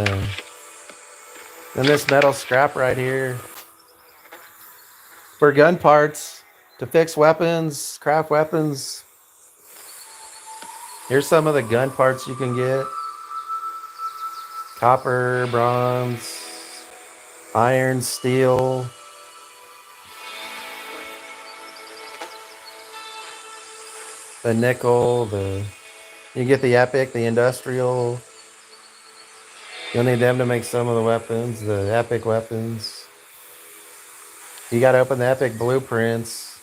[SPEAKER 1] this metal scrap right here for gun parts to fix weapons, craft weapons. Here's some of the gun parts you can get: copper, bronze, iron, steel. The nickel, you get the epic, the industrial. You'll need them to make some of the weapons, the epic weapons. You gotta open the epic blueprints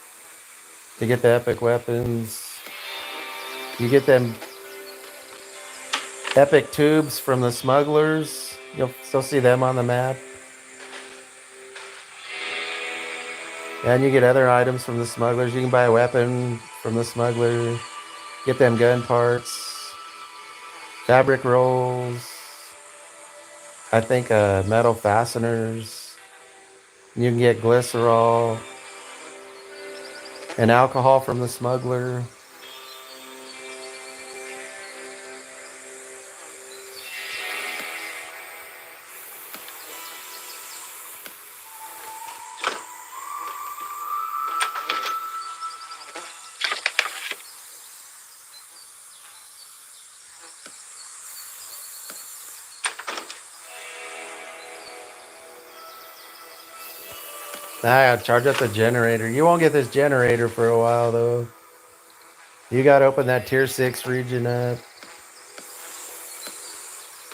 [SPEAKER 1] to get the epic weapons. You get them epic tubes from the smugglers. You'll still see them on the map. And you get other items from the smugglers. You can buy a weapon from the smuggler. Get them gun parts. Fabric rolls. I think metal fasteners. You can get glycerol and alcohol from the smuggler. Now I gotta charge up the generator. You won't get this generator for a while though. You gotta open that tier 6 region up.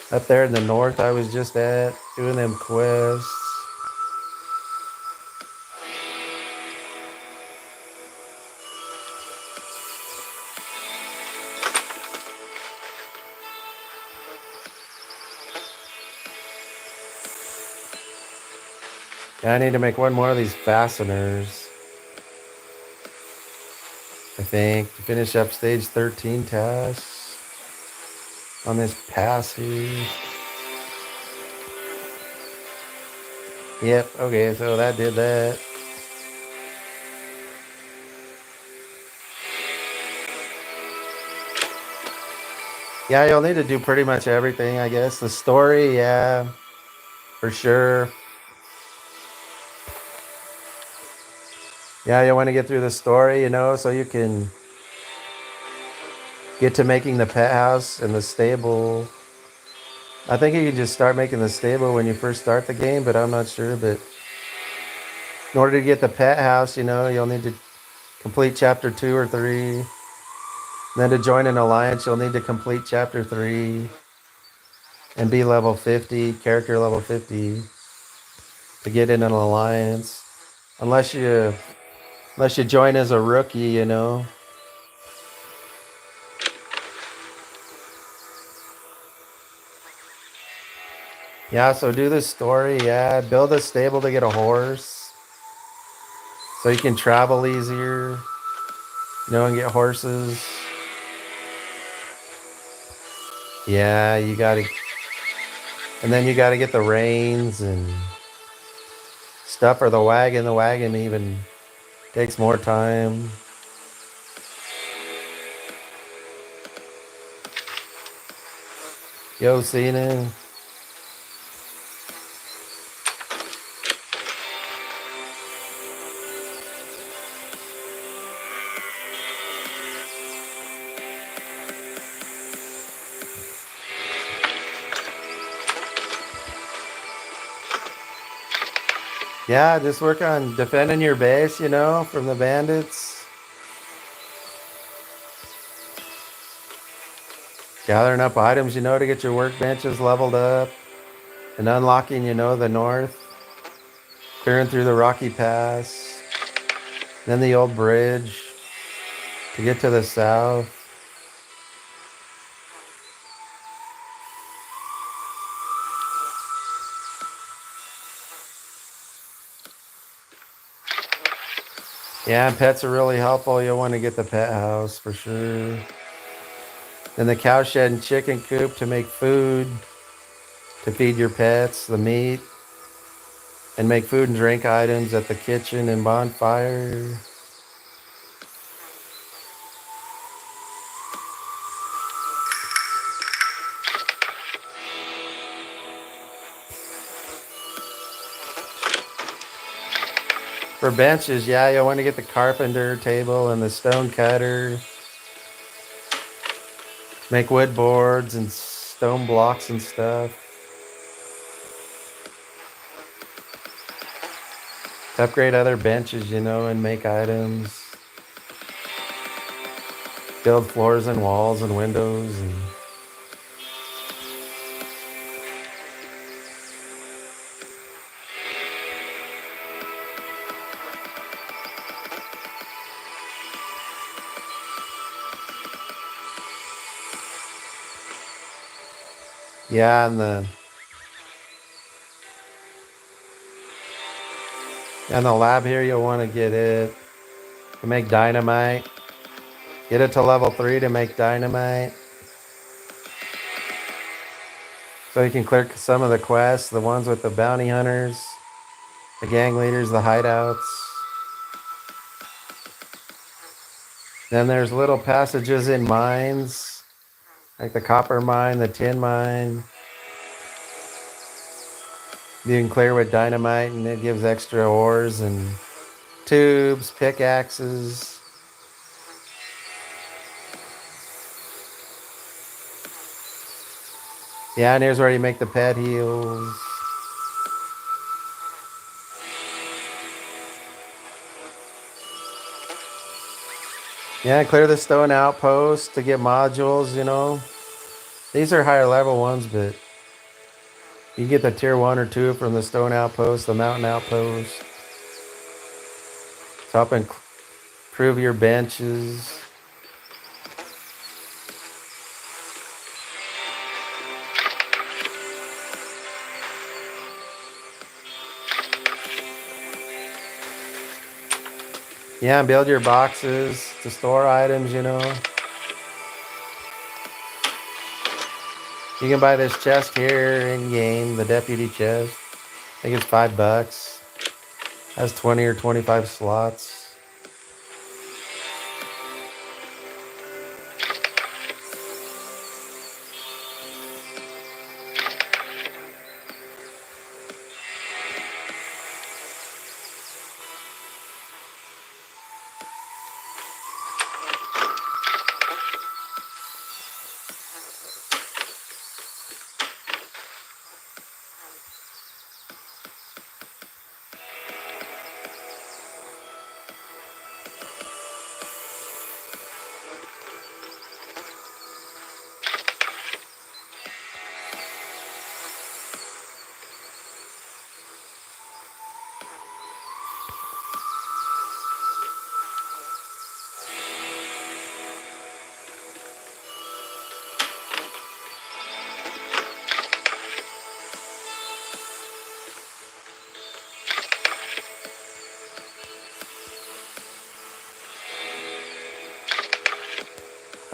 [SPEAKER 1] Up there in the north I was just at, doing them quests. I need to make one more of these fasteners, I think, to finish up stage 13 tasks on this pass here. Yep, okay, so that did that. Yeah, you'll need to do pretty much everything, I guess. The story, yeah, for sure. Yeah, you want to get through the story, you know, so you can get to making the pet house and the stable. I think you can just start making the stable when you first start the game, but I'm not sure. But in order to get the pet house, you know, you'll need to complete chapter 2 or 3. And then to join an alliance, you'll need to complete chapter 3 and be level 50, character level 50, to get in an alliance. Unless you join as a rookie, you know. Yeah, so do the story, yeah. Build a stable to get a horse so you can travel easier, you know, and get horses. Yeah, you gotta, and then you gotta get the reins and stuff, or the wagon. The wagon even takes more time. Yo, Cena. Yeah, just work on defending your base, you know, from the bandits. Gathering up items, you know, to get your workbenches leveled up. And unlocking, you know, the north. Clearing through the rocky pass. Then the old bridge to get to the south. Yeah, and pets are really helpful. You'll want to get the pet house for sure. Then the cow shed and chicken coop to make food, to feed your pets, the meat, and make food and drink items at the kitchen and bonfire. For benches, yeah, you'll want to get the carpenter table and the stone cutter. Make wood boards and stone blocks and stuff. To upgrade other benches, you know, and make items. Build floors and walls and windows. And yeah, and the lab here, you'll want to get it to make dynamite. Get it to level 3 to make dynamite. So you can clear some of the quests, the ones with the bounty hunters, the gang leaders, the hideouts. Then there's little passages in mines, like the copper mine, the tin mine. You can clear with dynamite, and it gives extra ores and tubes, pickaxes. Yeah, and here's where you make the pet heals. Yeah, clear the stone outpost to get modules, you know. These are higher level ones, but you get the tier 1 or 2 from the stone outpost, the mountain outpost. To help improve your benches. Yeah, and build your boxes to store items, you know. You can buy this chest here in game, the deputy chest. I think it's $5. Has 20 or 25 slots.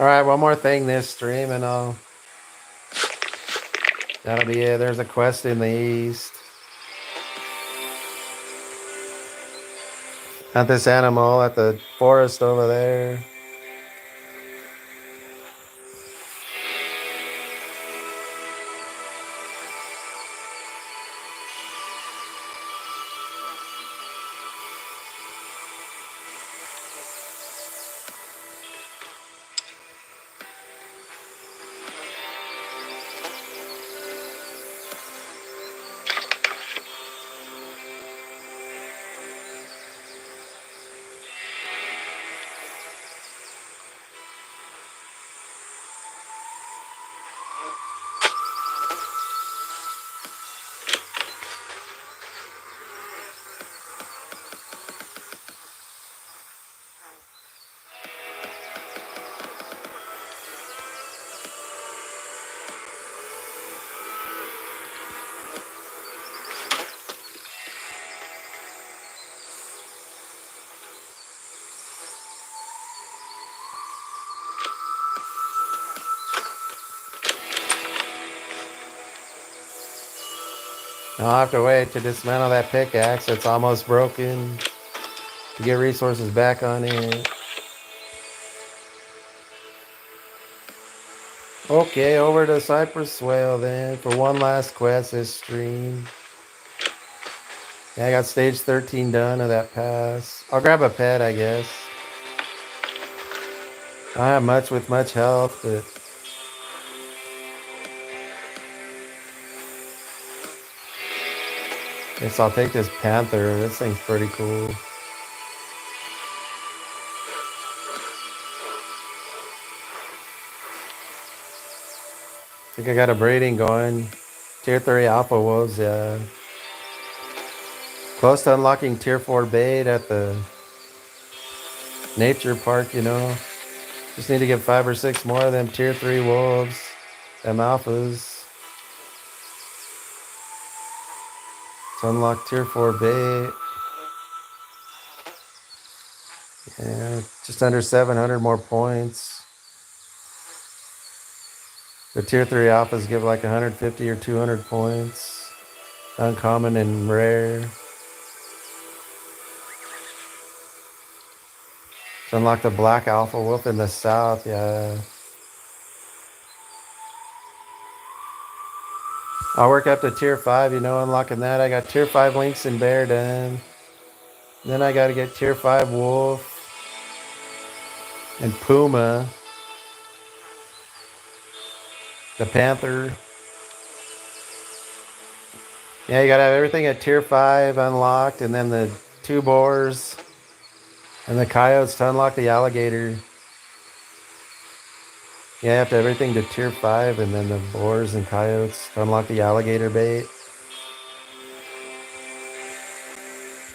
[SPEAKER 1] All right, one more thing this stream, and that'll be it. There's a quest in the east. At this animal at the forest over there. I'll have to wait to dismantle that pickaxe. It's almost broken. To get resources back on it. Okay, over to Cypress Whale then for one last quest this stream. Yeah, I got stage 13 done of that pass. I'll grab a pet, I guess. I don't have much with much health, but guess I'll take this panther. This thing's pretty cool. I think I got a breeding going. Tier 3 alpha wolves, yeah. Close to unlocking tier 4 bait at the nature park, you know. Just need to get 5 or 6 more of them tier 3 wolves. Them alphas. To unlock tier 4 bait. Yeah, just under 700 more points. The tier 3 alphas give like 150 or 200 points. Uncommon and rare. To unlock the black alpha wolf in the south, yeah. I'll work up to tier 5, you know, unlocking that. I got tier 5 lynx and bear done. Then I got to get tier 5 wolf and puma. The panther. Yeah, you got to have everything at tier 5 unlocked, and then the 2 boars and the coyotes to unlock the alligator. Yeah, you have to have everything to tier 5, and then the boars and coyotes to unlock the alligator bait.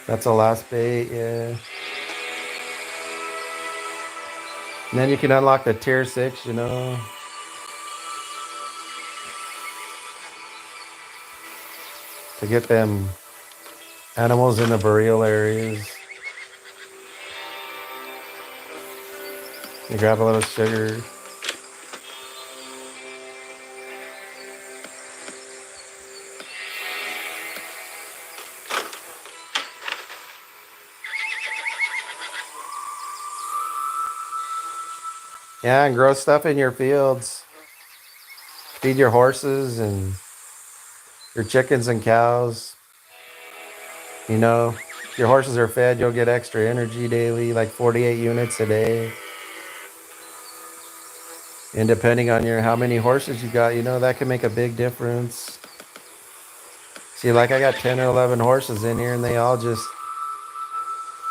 [SPEAKER 1] That's the last bait, yeah. And then you can unlock the tier 6, you know. To get them animals in the burial areas. You grab a little sugar. Yeah, and grow stuff in your fields. Feed your horses and your chickens and cows. You know, if your horses are fed, you'll get extra energy daily, like 48 units a day. And depending on your how many horses you got, that can make a big difference. See, like I got 10 or 11 horses in here, and they all just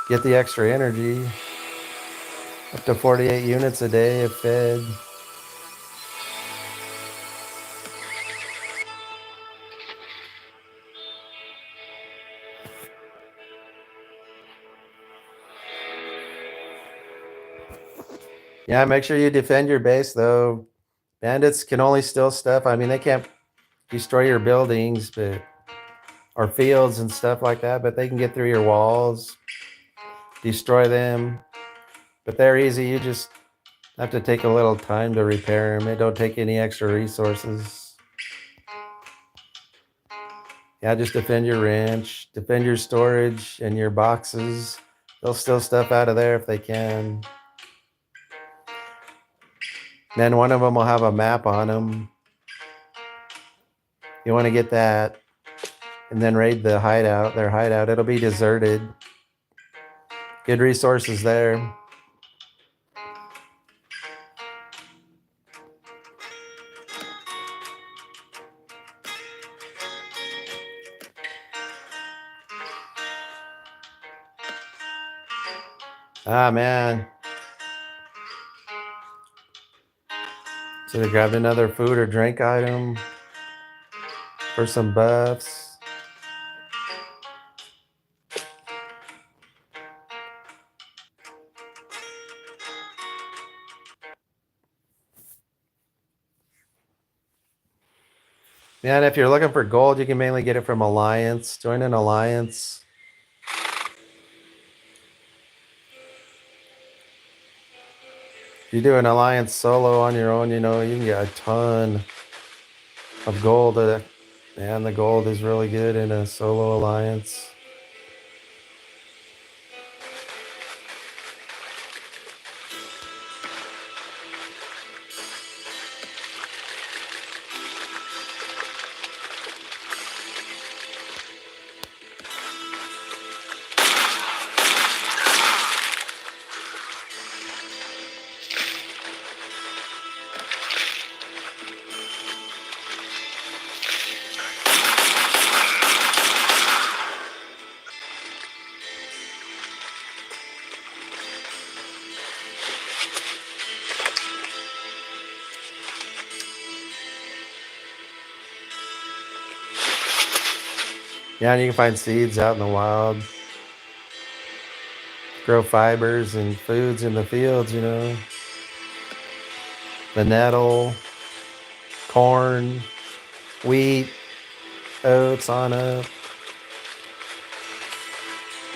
[SPEAKER 1] get the extra energy. Up to 48 units a day if fed. Yeah, make sure you defend your base, though. Bandits can only steal stuff. I mean, they can't destroy your buildings, but or fields and stuff like that, but they can get through your walls, destroy them. But they're easy. You just have to take a little time to repair them. It don't take any extra resources. Yeah, just defend your ranch, defend your storage and your boxes. They'll steal stuff out of there if they can. Then one of them will have a map on them. You want to get that and then raid the hideout, their hideout. It'll be deserted. Good resources there. Ah, man. Should have grabbed another food or drink item for some buffs. Man, if you're looking for gold, you can mainly get it from Alliance. Join an Alliance. If you do an Alliance solo on your own, you can get a ton of gold. Man, the gold is really good in a solo Alliance. Yeah, and you can find seeds out in the wild. Grow fibers and foods in the fields, The nettle, corn, wheat, oats on up.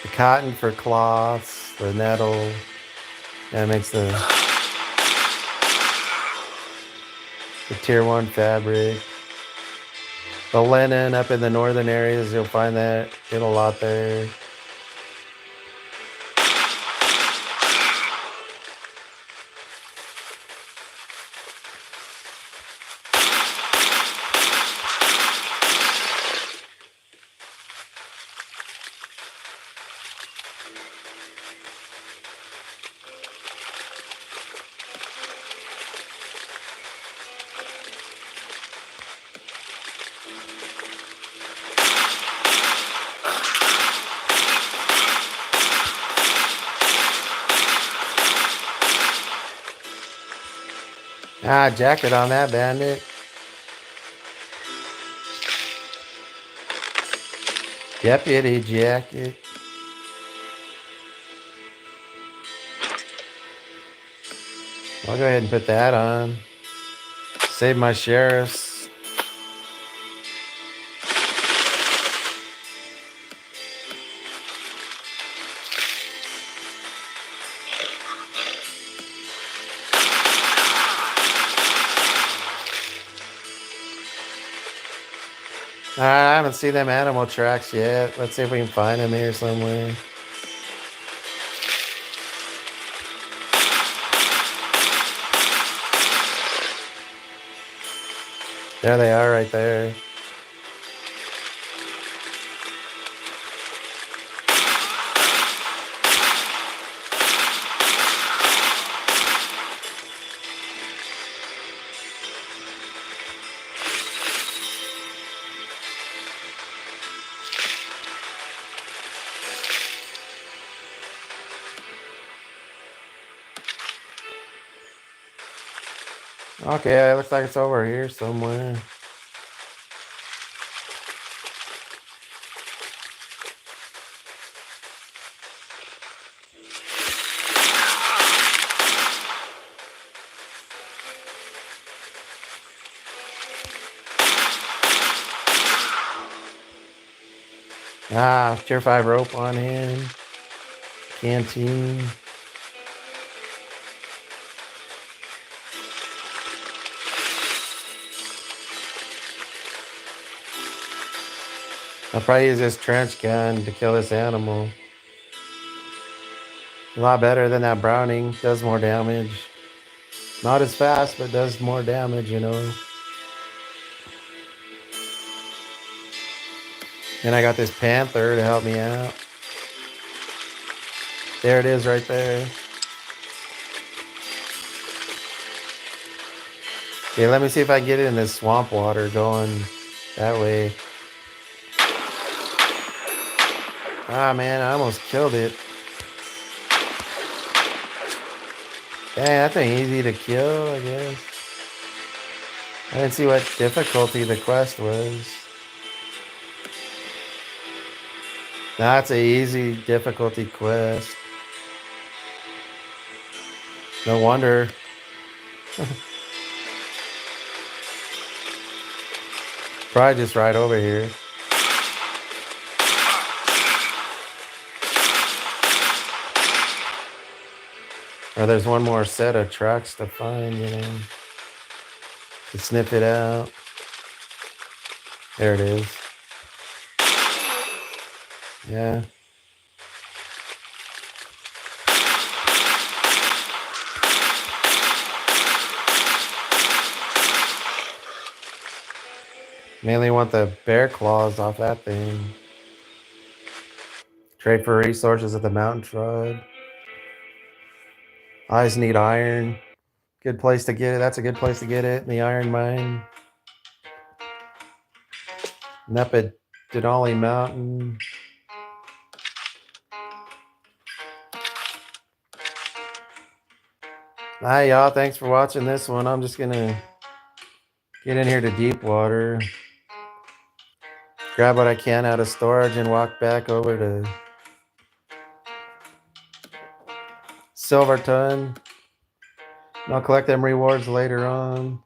[SPEAKER 1] The cotton for cloths, the nettle. That makes the tier 1 fabric. The linen up in the northern areas, you'll find that in a lot there. Ah, jacket on that bandit. Deputy jacket. I'll go ahead and put that on. Save my sheriffs. I haven't seen them animal tracks yet. Let's see if we can find them here somewhere. There they are right there. Okay, it looks like it's over here somewhere. Tier 5 rope on him. Canteen. I'll probably use this trench gun to kill this animal. A lot better than that Browning. Does more damage. Not as fast, but does more damage, you know. And I got this panther to help me out. There it is right there. Okay, let me see if I can get it in this swamp water going that way. Ah, man, I almost killed it. Dang, that thing easy to kill, I guess. I didn't see what difficulty the quest was. That's an easy difficulty quest. No wonder. Probably just right over here. Or there's one more set of tracks to find, you know. To sniff it out. There it is. Yeah. Mainly want the bear claws off that thing. Trade for resources at the mountain tribe. I just need iron. Good place to get it. That's a good place to get it. In the iron mine. Nepid Denali Mountain. Hi, y'all. Thanks for watching this one. I'm just going to get in here to deep water. Grab what I can out of storage and walk back over to Silverton. And I'll collect them rewards later on.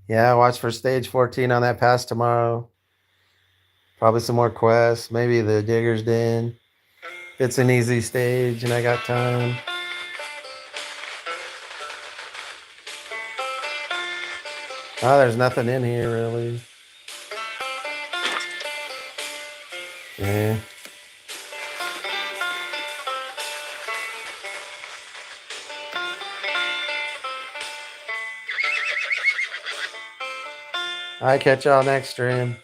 [SPEAKER 1] Yeah, watch for stage 14 on that pass tomorrow. Probably some more quests. Maybe the Digger's Den. It's an easy stage and I got time. Oh, there's nothing in here really. Yeah. I catch y'all next stream.